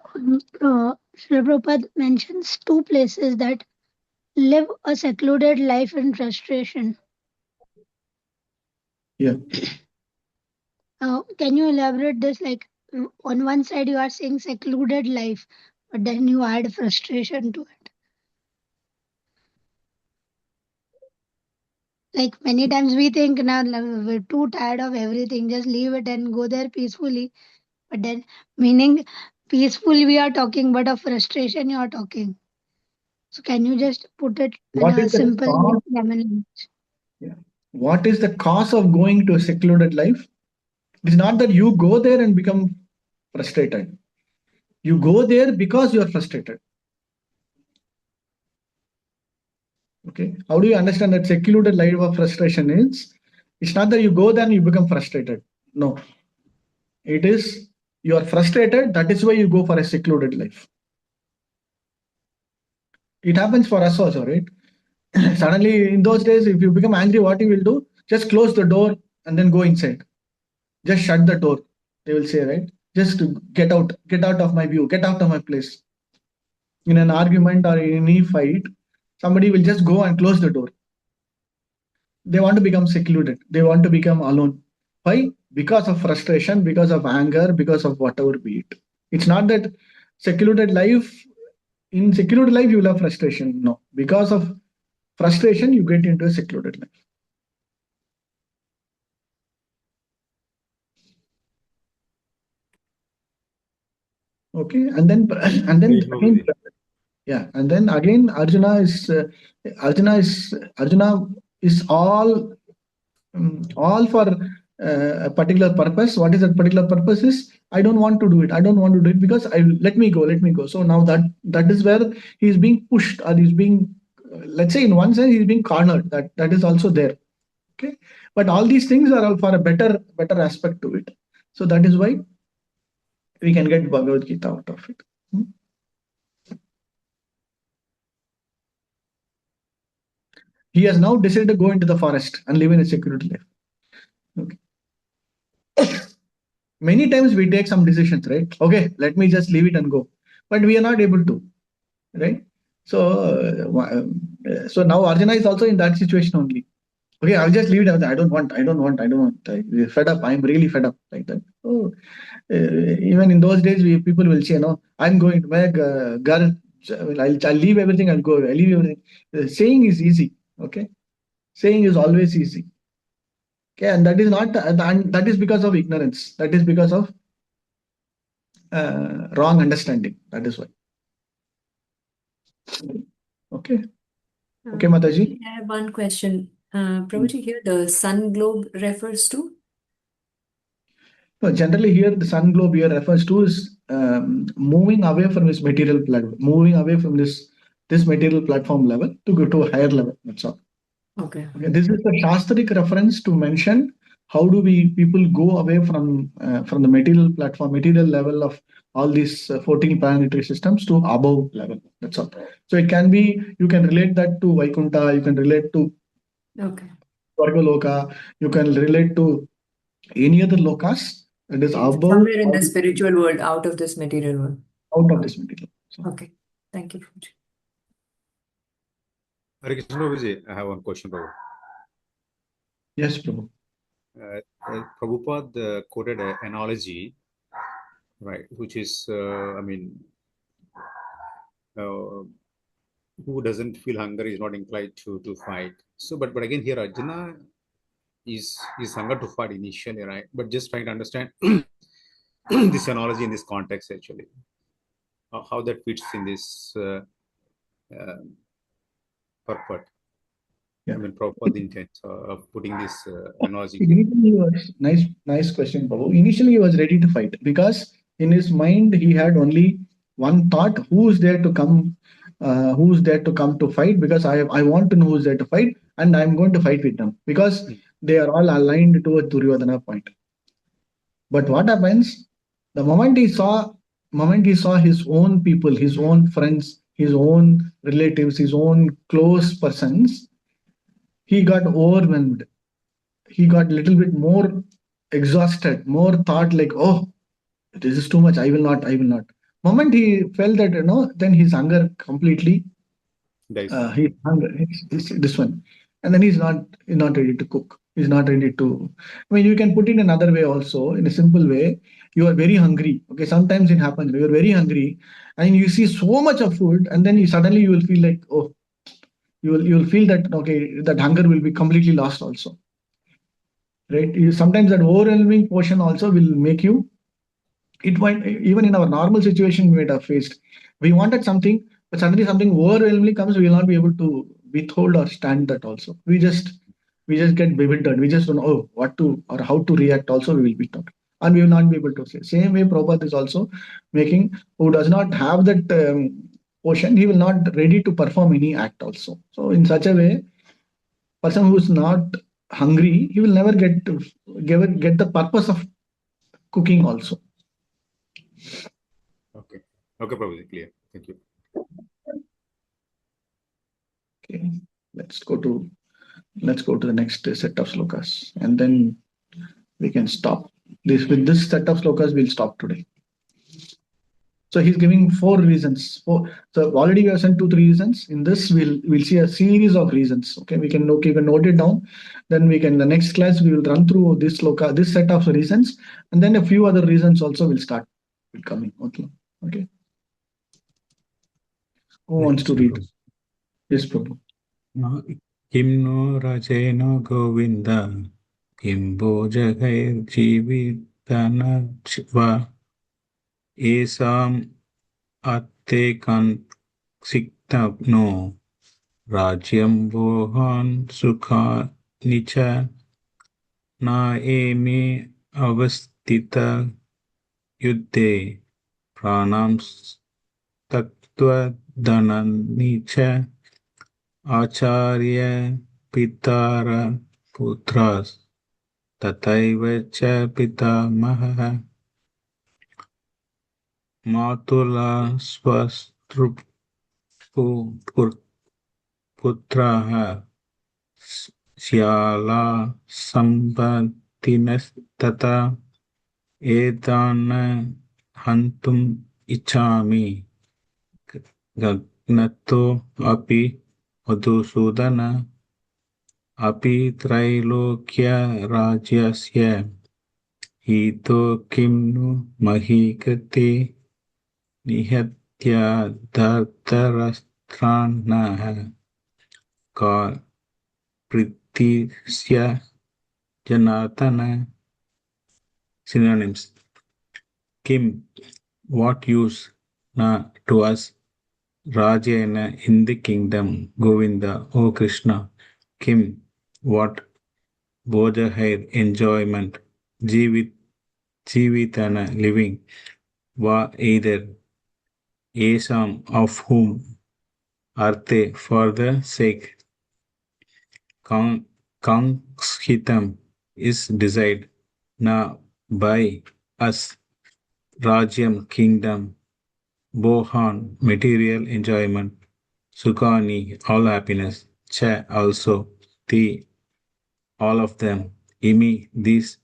Srila Prabhupada mentions two places that live a secluded life in frustration. Yeah. Can you elaborate this? Like, on one side you are saying secluded life, but then you add frustration to it. Like many times we think now we're too tired of everything, just leave it and go there peacefully. But then, meaning peaceful we are talking, but of frustration you are talking. So can you just put it in What a is the simple cause? language? Yeah. What is the cause of going to a secluded life? It's not that you go there and become frustrated. You go there because you are frustrated. Okay. How do you understand that secluded life of frustration is? It's not that you go there and you become frustrated. No. It is you are frustrated. That is why you go for a secluded life. It happens for us also, right? Suddenly, in those days, if you become angry, what you will do? Just close the door and then go inside. Just shut the door. They will say, right? Just get out of my view, get out of my place. In an argument or in any fight, somebody will just go and close the door. They want to become secluded. They want to become alone. Why? Because of frustration, because of anger, because of whatever be it. It's not that secluded life, in secluded life, you will have frustration. No. Because of frustration, you get into a secluded life. Okay. And then again, yeah, and then again, Arjuna is all for a particular purpose. What is that particular purpose? Is I don't want to do it. I don't want to do it because let me go. So now that is where he is being pushed, or he's being, let's say in one sense, he's being cornered. That is also there. Okay, but all these things are all for a better aspect to it. So that is why we can get Bhagavad Gita out of it. He has now decided to go into the forest and live in a secluded life. Okay. Many times we take some decisions, right? Okay, let me just leave it and go, but we are not able to, right? So now Arjuna is also in that situation only. Okay, I'll just leave it. I don't want. I'm fed up. I'm really fed up like that. Oh, even in those days, people will say, "No, I'm going to make girl. I'll leave everything. I'll go. I'll leave everything." Saying is easy. Okay, saying is always easy. Okay, and that is not, and that is because of ignorance. That is because of wrong understanding. That is why. Okay. Okay, Mataji. I have one question. Prabhuji, here the sun globe refers to? No, generally here the sun globe here refers to is moving away from this material platform, moving away from this material platform level to go to a higher level. That's all. Okay. This is a Shastric reference to mention how do people go away from the material platform, material level of all these 14 planetary systems to above level. That's all. So it can be, you can relate that to Vaikuntha, you can relate to Vargaloka, you can relate to any other lokas that is above. Somewhere in the spiritual world, out of this material world. Out of this material. So. Okay. Thank you. Hare Krishna Prabhuji, I have one question, Prabhu. Yes, Prabhu. Prabhupada quoted an analogy, right, which is, who doesn't feel hunger is not inclined to fight. So, but again here Arjuna is hunger to fight initially, right? But just trying to understand this analogy in this context actually, how that fits in this purport. Yeah. I mean, Prabhupada intent of putting this analogy. Initially, nice question, Prabhu. Initially, he was ready to fight because in his mind he had only one thought: who's there to come? Who's there to come to fight? Because I want to know who's there to fight, and I'm going to fight with them because they are all aligned to a Duryodhana point. But what happens? The moment he saw moment he saw his own people, his own friends, his own relatives, his own close persons, he got overwhelmed. He got a little bit more exhausted, more thought like, oh, this is too much. I will not. I will not. Moment he felt that, then his anger completely. He's hunger. This one, and then he's not ready to cook. He's not ready to. I mean, you can put it another way also. In a simple way, you are very hungry. Okay, sometimes it happens. You are very hungry, and you see so much of food, and then you will feel like, oh, you will feel that, okay, that hunger will be completely lost also, right? Sometimes that overwhelming portion also will make you. It might, even in our normal situation we might have faced. We wanted something, but suddenly something overwhelmingly comes. We will not be able to withhold or stand that also. We just get bewildered. We just don't know, what to or how to react. Also, we will be talking, and we will not be able to say. Same way, Prabhupada is also making, who does not have that portion, he will not ready to perform any act also. So in such a way, person who is not hungry, he will never get the purpose of cooking also. Okay. Okay, Prabhuji, clear. Thank you. Okay, let's go to the next set of slokas, and then we can stop. With this set of slokas, we'll stop today. So he's giving 4 reasons. So already we have sent 2-3 reasons. In this, we'll see a series of reasons. Okay, we can note it down. Then the next class we will run through this sloka, this set of reasons, and then a few other reasons also will start coming. Okay. Who wants to read? Yes, Prabhu. किं no रचेन Govind किं भोजगैर्जीवितनश्वा येषाम् अत्ते कंसिक्तनो राज्यं भोगान् सुखानि च न एमे अवस्थित युद्धे प्राणां तत्त्वधनानि च आचार्य पितार पुत्रास् तथैव च पितामहः मातुला स्वपुत्राः श्याला सम्पत्तिनस्तथा एतान् हन्तुम् इच्छामि गग्नतो अपि मधुसूदन अपि त्रैलोक्यराज्यस्य हितो किं नु मही कृते निहत्य धर्तराष्ट्रान्नः का प्रीतिस्य Janardan. Synonyms. Kim, what use na to us, Rajena in the kingdom, Govinda, O Krishna. Kim, what Bojahair enjoyment, Jivitana living, Va either, Esam of whom, Arte for the sake, Kangshitam is desired, na by us, Rajyam kingdom, Bohan material enjoyment, Sukani all happiness, Cha also the all of them, Imi these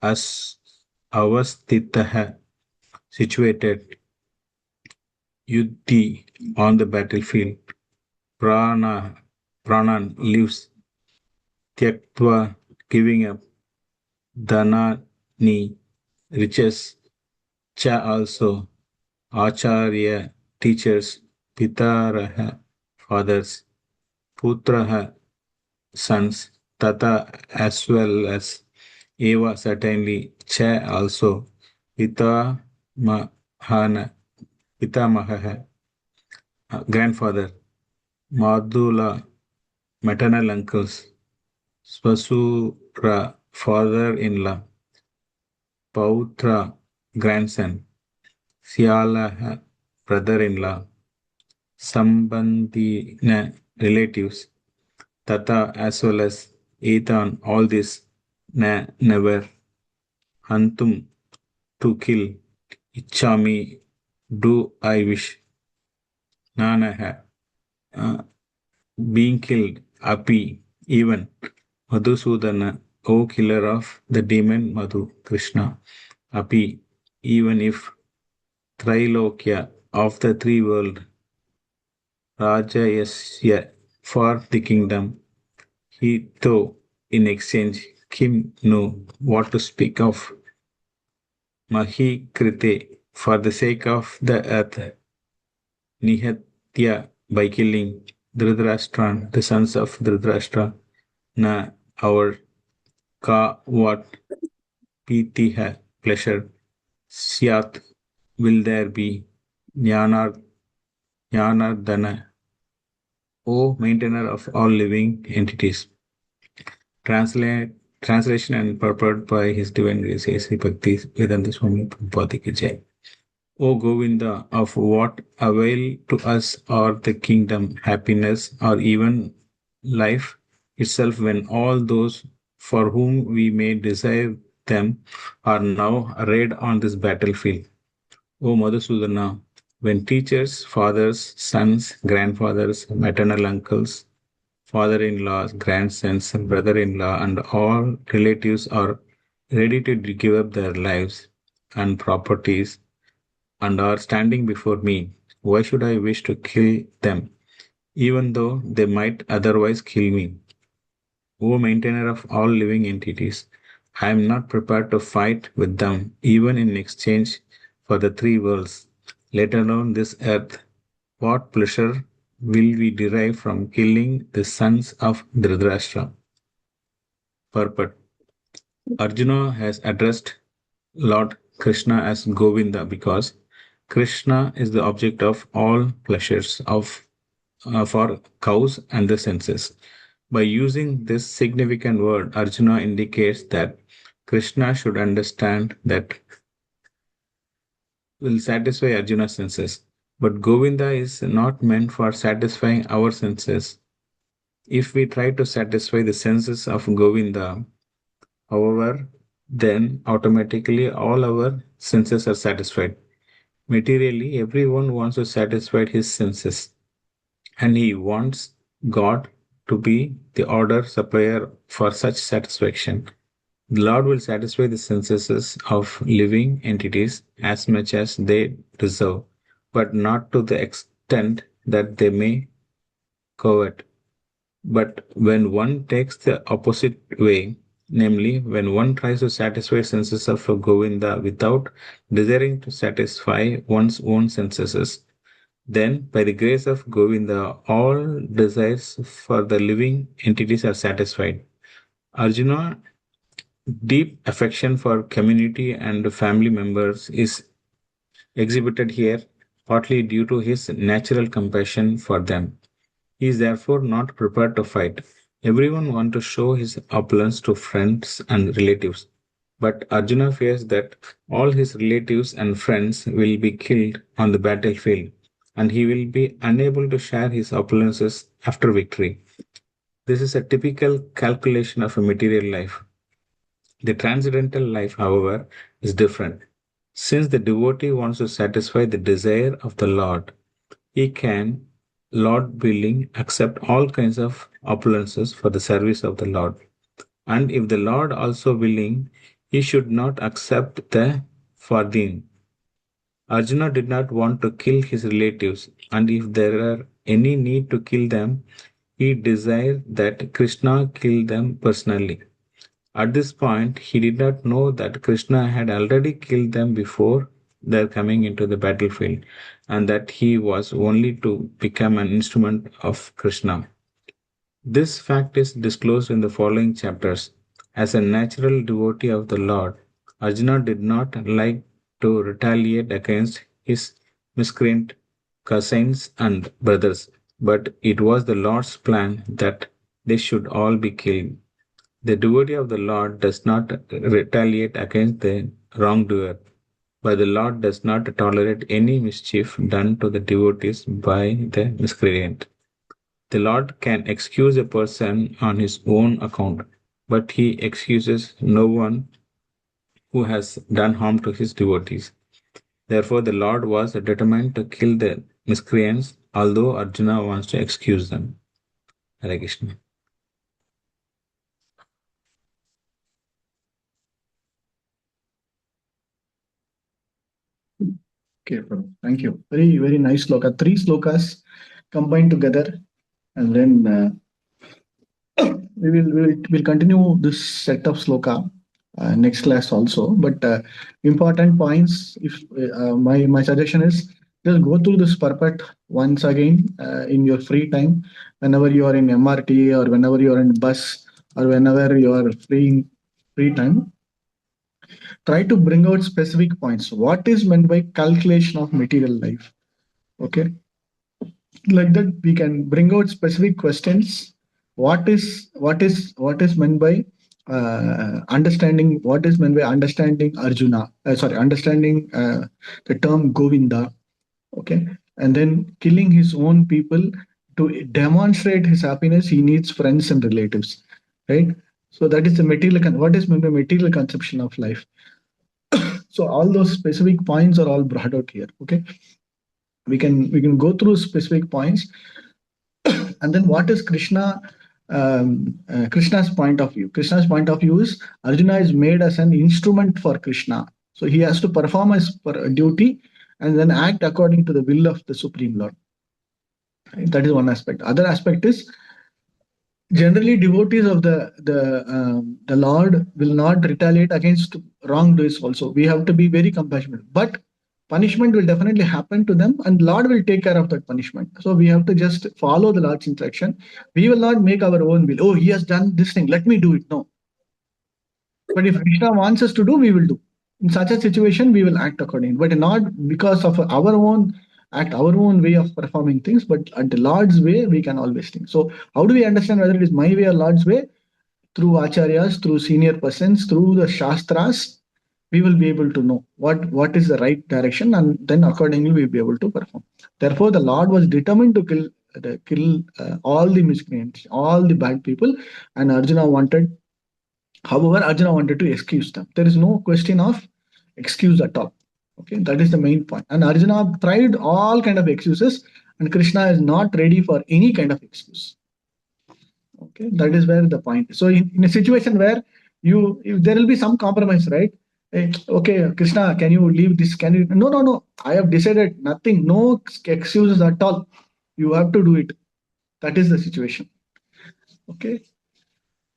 as avastitaha situated, Yuddhi on the battlefield, Pranan lives, Tyaktva giving up, Dhanani riches, Cha also Acharya teachers, Pitaraha fathers, Putraha sons, Tata as well as Eva certainly, Cha also Pitamaha grandfather, Madula maternal uncles, Swasura father-in-law, Pautra grandson, Sialaha brother-in-law, Sambandhina relatives, Tata as well as Ethan, all this never, Hantum to kill, Ichami, do I wish. Nanaha, being killed. Api, even. Madhusudana, O killer of the demon Madhu, Krishna. Api, even if. Trilokya, of the three world. Rajayasya, for the kingdom. He, though, in exchange, Kim knew what to speak of. Mahi Krite, for the sake of the earth. Nihatya, by killing Dhritarashtra, the sons of Dhritarashtra. Na, our ka, what, pitiha, pleasure. Syat, will there be. Jnanardana, O maintainer of all living entities. Translation and purport by His Divine Grace, Sri Bhakti Vedanta Swami Prabhupada Ki Jai. O Govinda, of what avail to us or the kingdom, happiness, or even life itself when all those for whom we may desire them are now arrayed on this battlefield? O Madhusudana, when teachers, fathers, sons, grandfathers, maternal uncles, father-in-laws, grandsons, brother-in-law, and all relatives are ready to give up their lives and properties and are standing before me, why should I wish to kill them, even though they might otherwise kill me? O maintainer of all living entities, I am not prepared to fight with them, even in exchange for the three worlds, let alone this earth. What pleasure will we derive from killing the sons of Dhritarashtra? Purport. Arjuna has addressed Lord Krishna as Govinda because Krishna is the object of all pleasures for cows and the senses. By using this significant word, Arjuna indicates that Krishna should understand that will satisfy Arjuna's senses. But Govinda is not meant for satisfying our senses. If we try to satisfy the senses of Govinda, however, then automatically all our senses are satisfied. Materially, everyone wants to satisfy his senses, and he wants God to be the order supplier for such satisfaction. The Lord will satisfy the senses of living entities as much as they deserve, but not to the extent that they may covet. But when one takes the opposite way, namely when one tries to satisfy senses of Govinda without desiring to satisfy one's own senses, then by the grace of Govinda, all desires for the living entities are satisfied. Arjuna deep affection for community and family members is exhibited here, partly due to his natural compassion for them. He is therefore not prepared to fight. Everyone wants to show his opulence to friends and relatives, but Arjuna fears that all his relatives and friends will be killed on the battlefield, and he will be unable to share his opulences after victory. This is a typical calculation of a material life. The transcendental life, however, is different. Since the devotee wants to satisfy the desire of the Lord, he can, Lord willing, accept all kinds of opulences for the service of the Lord. And if the Lord also willing, he should not accept the fardin. Arjuna did not want to kill his relatives, and if there are any need to kill them, he desired that Krishna kill them personally. At this point, he did not know that Krishna had already killed them before their coming into the battlefield, and that he was only to become an instrument of Krishna. This fact is disclosed in the following chapters. As a natural devotee of the Lord, Arjuna did not like to retaliate against his miscreant cousins and brothers, but it was the Lord's plan that they should all be killed. The devotee of the Lord does not retaliate against the wrongdoer, but the Lord does not tolerate any mischief done to the devotees by the miscreant. The Lord can excuse a person on his own account, but he excuses no one who has done harm to his devotees. Therefore, the Lord was determined to kill the miscreants, although Arjuna wants to excuse them. Hare Krishna. Okay, Prabhu. Thank you. Very, very nice sloka. 3 slokas combined together, and then we'll continue this set of sloka next class also. But important points. If my suggestion is just go through this purport once again in your free time, whenever you are in MRT or whenever you are in bus or whenever you are free time. Try to bring out specific points. What is meant by calculation of material life? Okay, like that we can bring out specific questions. What is meant by understanding? What is meant by understanding Arjuna? Sorry, understanding the term Govinda. Okay, and then killing his own people to demonstrate his happiness. He needs friends and relatives, right? So that is the material. What is meant by material conception of life? So all those specific points are all brought out here. Okay, we can go through specific points, and then what is Krishna's point of view? Krishna's point of view is Arjuna is made as an instrument for Krishna, so he has to perform his duty and then act according to the will of the Supreme Lord. Right? That is one aspect. Other aspect is generally devotees of the Lord will not retaliate against wrongdoers. Also, we have to be very compassionate, but punishment will definitely happen to them, and Lord will take care of that punishment. So we have to just follow the Lord's instruction. We will not make our own will. Oh, he has done this thing, let me do it. No. But if Krishna wants us to do, we will do. In such a situation, we will act accordingly, but not because of our own act, our own way of performing things, but at the Lord's way, we can always think. So how do we understand whether it is my way or Lord's way? Through acharyas, through senior persons, through the shastras, we will be able to know what is the right direction, and then accordingly we will be able to perform. Therefore, the Lord was determined to kill all the miscreants, all the bad people, and Arjuna wanted. However, Arjuna wanted to excuse them. There is no question of excuse at all. Okay, that is the main point. And Arjuna tried all kind of excuses, and Krishna is not ready for any kind of excuse. Okay, that is where the point is. So in a situation where there will be some compromise, right? Okay, Krishna, can you leave this? Can you? No. I have decided nothing. No excuses at all. You have to do it. That is the situation. Okay,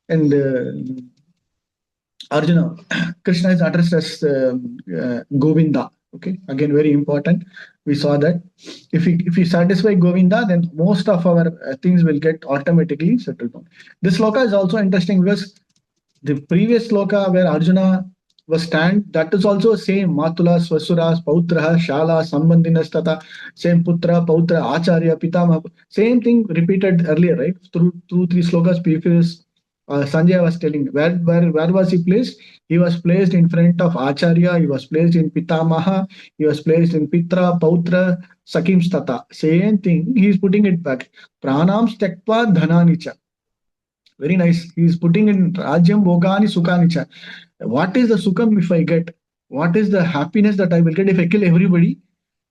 and Arjuna, Krishna is addressed as Govinda. Okay, again very important. We saw that if we satisfy Govinda, then most of our things will get automatically settled down. This sloka is also interesting because the previous sloka where Arjuna was stand, that is also same Matula, Swasuras, Pautraha, Shala, Sambandhinas Tata, same Putra, Pautra, Acharya, Pitama, same thing repeated earlier, right? Through 2-3 slokas previous. Sanjay was telling where was he placed? He was placed in front of Acharya, he was placed in Pitamaha, he was placed in Pitra, Pautra, Sakim Stata. Same thing, he is putting it back. Pranam Stekpa Dhananicha. Very nice. He is putting in Rajyam Bhogani Sukanicha. What is the Sukam if I get? What is the happiness that I will get if I kill everybody?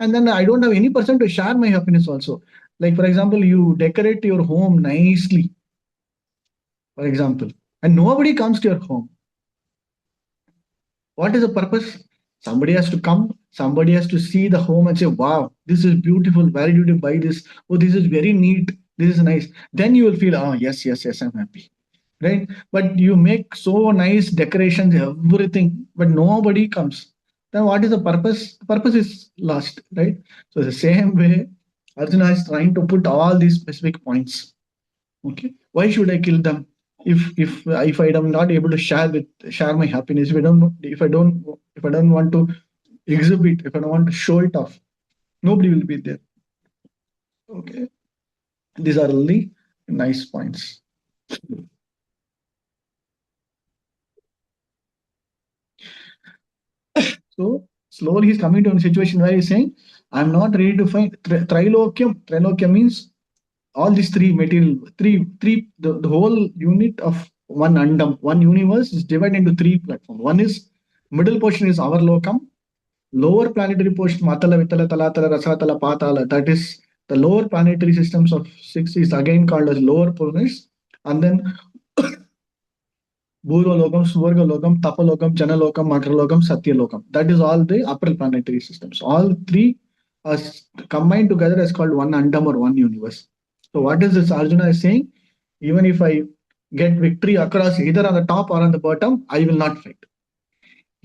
And then I don't have any person to share my happiness also. Like, for example, you decorate your home nicely, for example, and nobody comes to your home. What is the purpose? Somebody has to come, somebody has to see the home and say, wow, this is beautiful. Where did you buy this? Oh, this is very neat. This is nice. Then you will feel, oh, yes, I'm happy. Right? But you make so nice decorations, everything, but nobody comes. Then what is the purpose? The purpose is lost, right? So the same way, Arjuna is trying to put all these specific points. Okay, why should I kill them? If I am not able to share my happiness, if I don't want to exhibit, if I don't want to show it off, nobody will be there. Okay, these are only nice points. So slowly he's coming to a situation where he's saying, I'm not ready to find trilokyam. Trilokyam means all these three material, the whole unit of one andam, one universe is divided into 3 platforms. One is middle portion is our lokam, lower planetary portion, Matala, Vitala, Talatala, Rasatala, Patala, that is the lower planetary systems of 6 is again called as lower planets. And then Bhuralokam, Swargalokam, Tapalokam, Janalokam, Makralokam, Satyalokam. That is all the upper planetary systems. All three are combined together as called one Andam or one universe. So what is this Arjuna is saying? Even if I get victory across either on the top or on the bottom, I will not fight.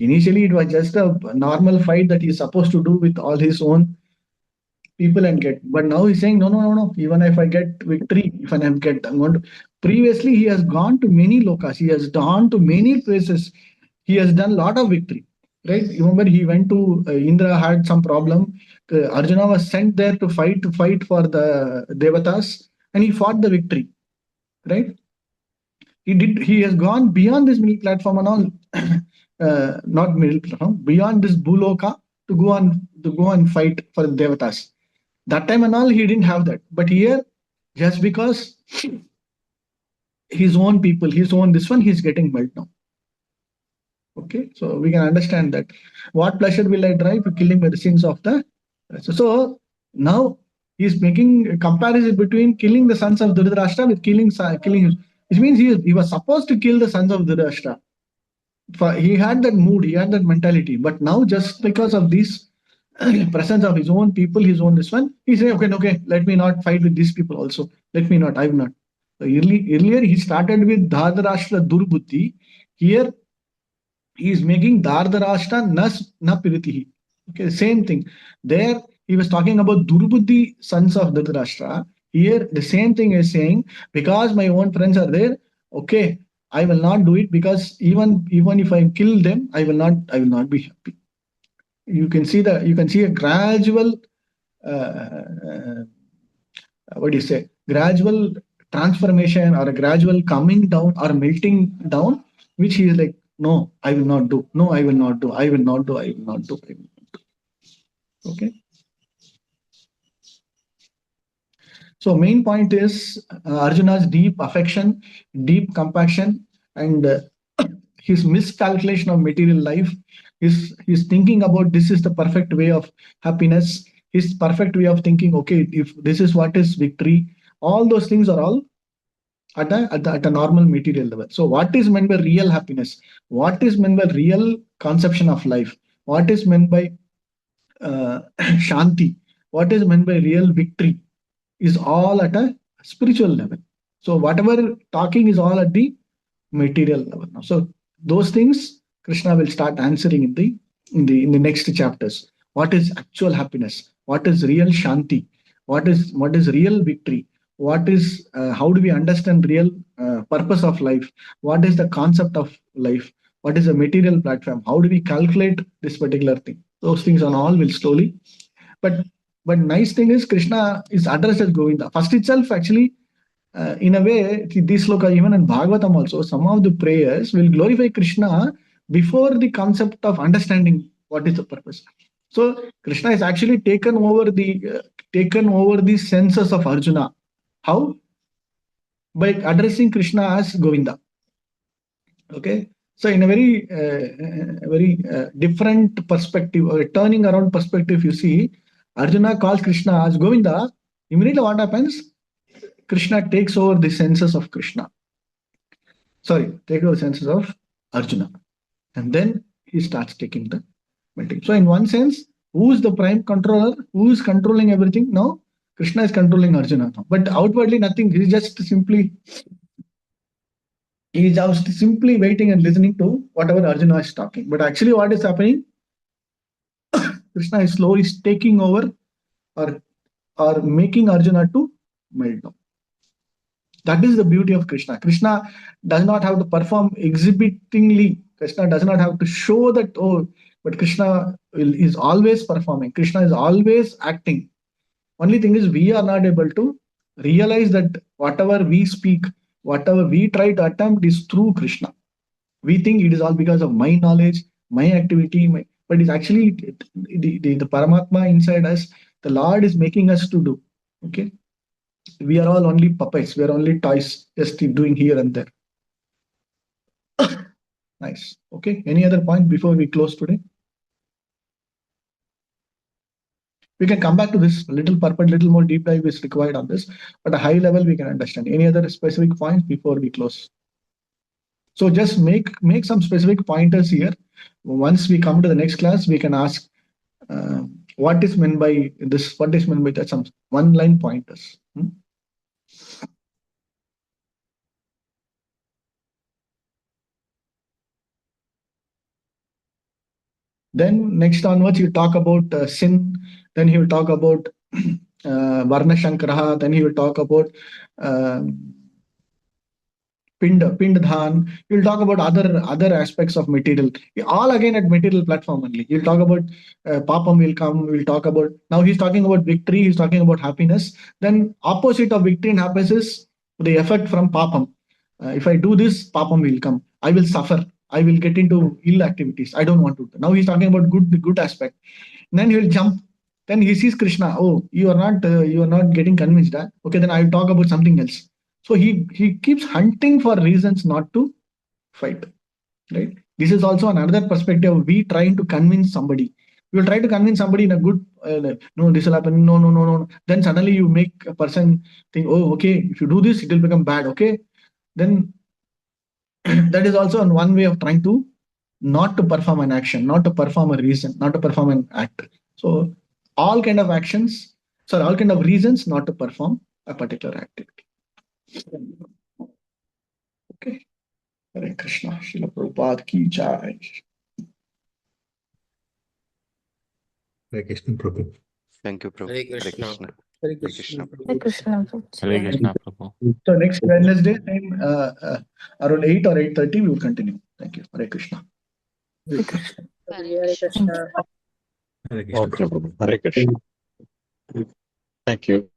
Initially, it was just a normal fight that he is supposed to do with all his own people and get. But now he's saying, no. Even if I get victory, if I get, I'm going to. Previously, he has gone to many lokas. He has gone to many places. He has done a lot of victory. Right? Remember, he went to Indra, had some problem. Arjuna was sent there to fight for the Devatas, and he fought the victory. Right? He has gone beyond this middle platform and all. Not middle platform, beyond this Bhuloka to go and fight for the Devatas. That time and all, he didn't have that. But here, just because his own people, his own this one, he's getting melt now. Okay, so we can understand that. What pleasure will I drive? Killing the sins of the. So now he's making a comparison between killing the sons of Dhritarashtra with killing, which means he was supposed to kill the sons of Dhritarashtra. He had that mood, he had that mentality. But now, just because of this presence of his own people, his own this one, he said, okay, let me not fight with these people also. Let me not, I will not. So earlier he started with Dhardarashtra Durbuddhi. Here he is making Dhardarashtra na piritihi. Okay, same thing. There he was talking about Durbuddhi sons of Dhritarashtra. Here the same thing is saying, because my own friends are there, okay, I will not do it, because even if I kill them, I will not be happy. You can see a gradual what do you say, gradual transformation or a gradual coming down or melting down, which he is like, no, I will not do. No, I will not do. I will not do. I will not do. I will not do. Okay. So main point is Arjuna's deep affection, deep compassion, and his miscalculation of material life. His thinking about this is the perfect way of happiness. His perfect way of thinking, okay, if this is what is victory, all those things are all at a normal material level. So what is meant by real happiness? What is meant by real conception of life? What is meant by Shanti? What is meant by real victory? Is all at a spiritual level. So whatever talking is all at the material level. So those things Krishna will start answering in the next chapters. What is actual happiness? What is real Shanti? What is real victory? What is how do we understand real purpose of life? What is the concept of life? What is the material platform? How do we calculate this particular thing? Those things on all will slowly. But nice thing is Krishna is addressed as Govinda. First itself, actually, in a way, this sloka, even in Bhagavatam also, some of the prayers will glorify Krishna before the concept of understanding what is the purpose. So Krishna is actually taken over the senses of Arjuna. How? By addressing Krishna as Govinda. Okay. So in a very different perspective, or turning around perspective, you see, Arjuna calls Krishna as Govinda. Immediately what happens? Krishna takes over the senses of Krishna. Sorry, take over the senses of Arjuna. And then he starts taking the meeting. So in one sense, who is the prime controller? Who is controlling everything? Now, Krishna is controlling Arjuna now. But outwardly nothing. He's just simply waiting and listening to whatever Arjuna is talking. But actually what is happening? Krishna is slowly taking over or making Arjuna to melt down. That is the beauty of Krishna. Krishna does not have to perform exhibitingly. Krishna does not have to show that, but Krishna is always performing. Krishna is always acting. Only thing is we are not able to realize that whatever we speak, whatever we try to attempt is through Krishna. We think it is all because of my knowledge, my activity, but it's actually the Paramatma inside us. The Lord is making us to do. Okay. We are all only puppets. We are only toys, just doing here and there. Nice. Okay. Any other point before we close today? We can come back to this little more deep dive is required on this, but a high level we can understand. Any other specific points before we close? So just make some specific pointers here. Once we come to the next class, we can ask what is meant by this, what is meant by that, some one-line pointers. Then next onwards, you talk about sin. Then he will talk about Varna Shankaraha. Then he will talk about Pindadhan. He will talk about other aspects of material. All again at material platform only. He'll talk about Papam will come. We'll talk about, now he's talking about victory. He's talking about happiness. Then opposite of victory and happiness is the effect from Papam. If I do this, Papam will come. I will suffer. I will get into ill activities. I don't want to. Now he's talking about the good aspect. And then he will jump. Then he sees Krishna. Oh, you are not getting convinced. Huh? Okay, then I will talk about something else. So he keeps hunting for reasons not to fight. Right. This is also another perspective. We trying to convince somebody. You will try to convince somebody in a good. No, this will happen. No. Then suddenly you make a person think, oh, okay, if you do this, it will become bad. Okay, then. That is also one way of trying to not to perform an action, not to perform a reason, not to perform an act. So all kind of actions, all kind of reasons not to perform a particular activity. Okay. Hare Krishna. Srila Prabhupada ki jai. Hare Krishna, Prabhu. Thank you, Prabhu. Hare Krishna. Hare Krishna. Hare Krishna. Hare Krishna, Prabhu. So next Wednesday, same around 8 or 8:30, we will continue. Thank you. Hare Krishna. Hare Krishna. Hare Krishna. Hare Krishna, Okay, Prabhu. Prabhu. Hare Krishna. Thank you.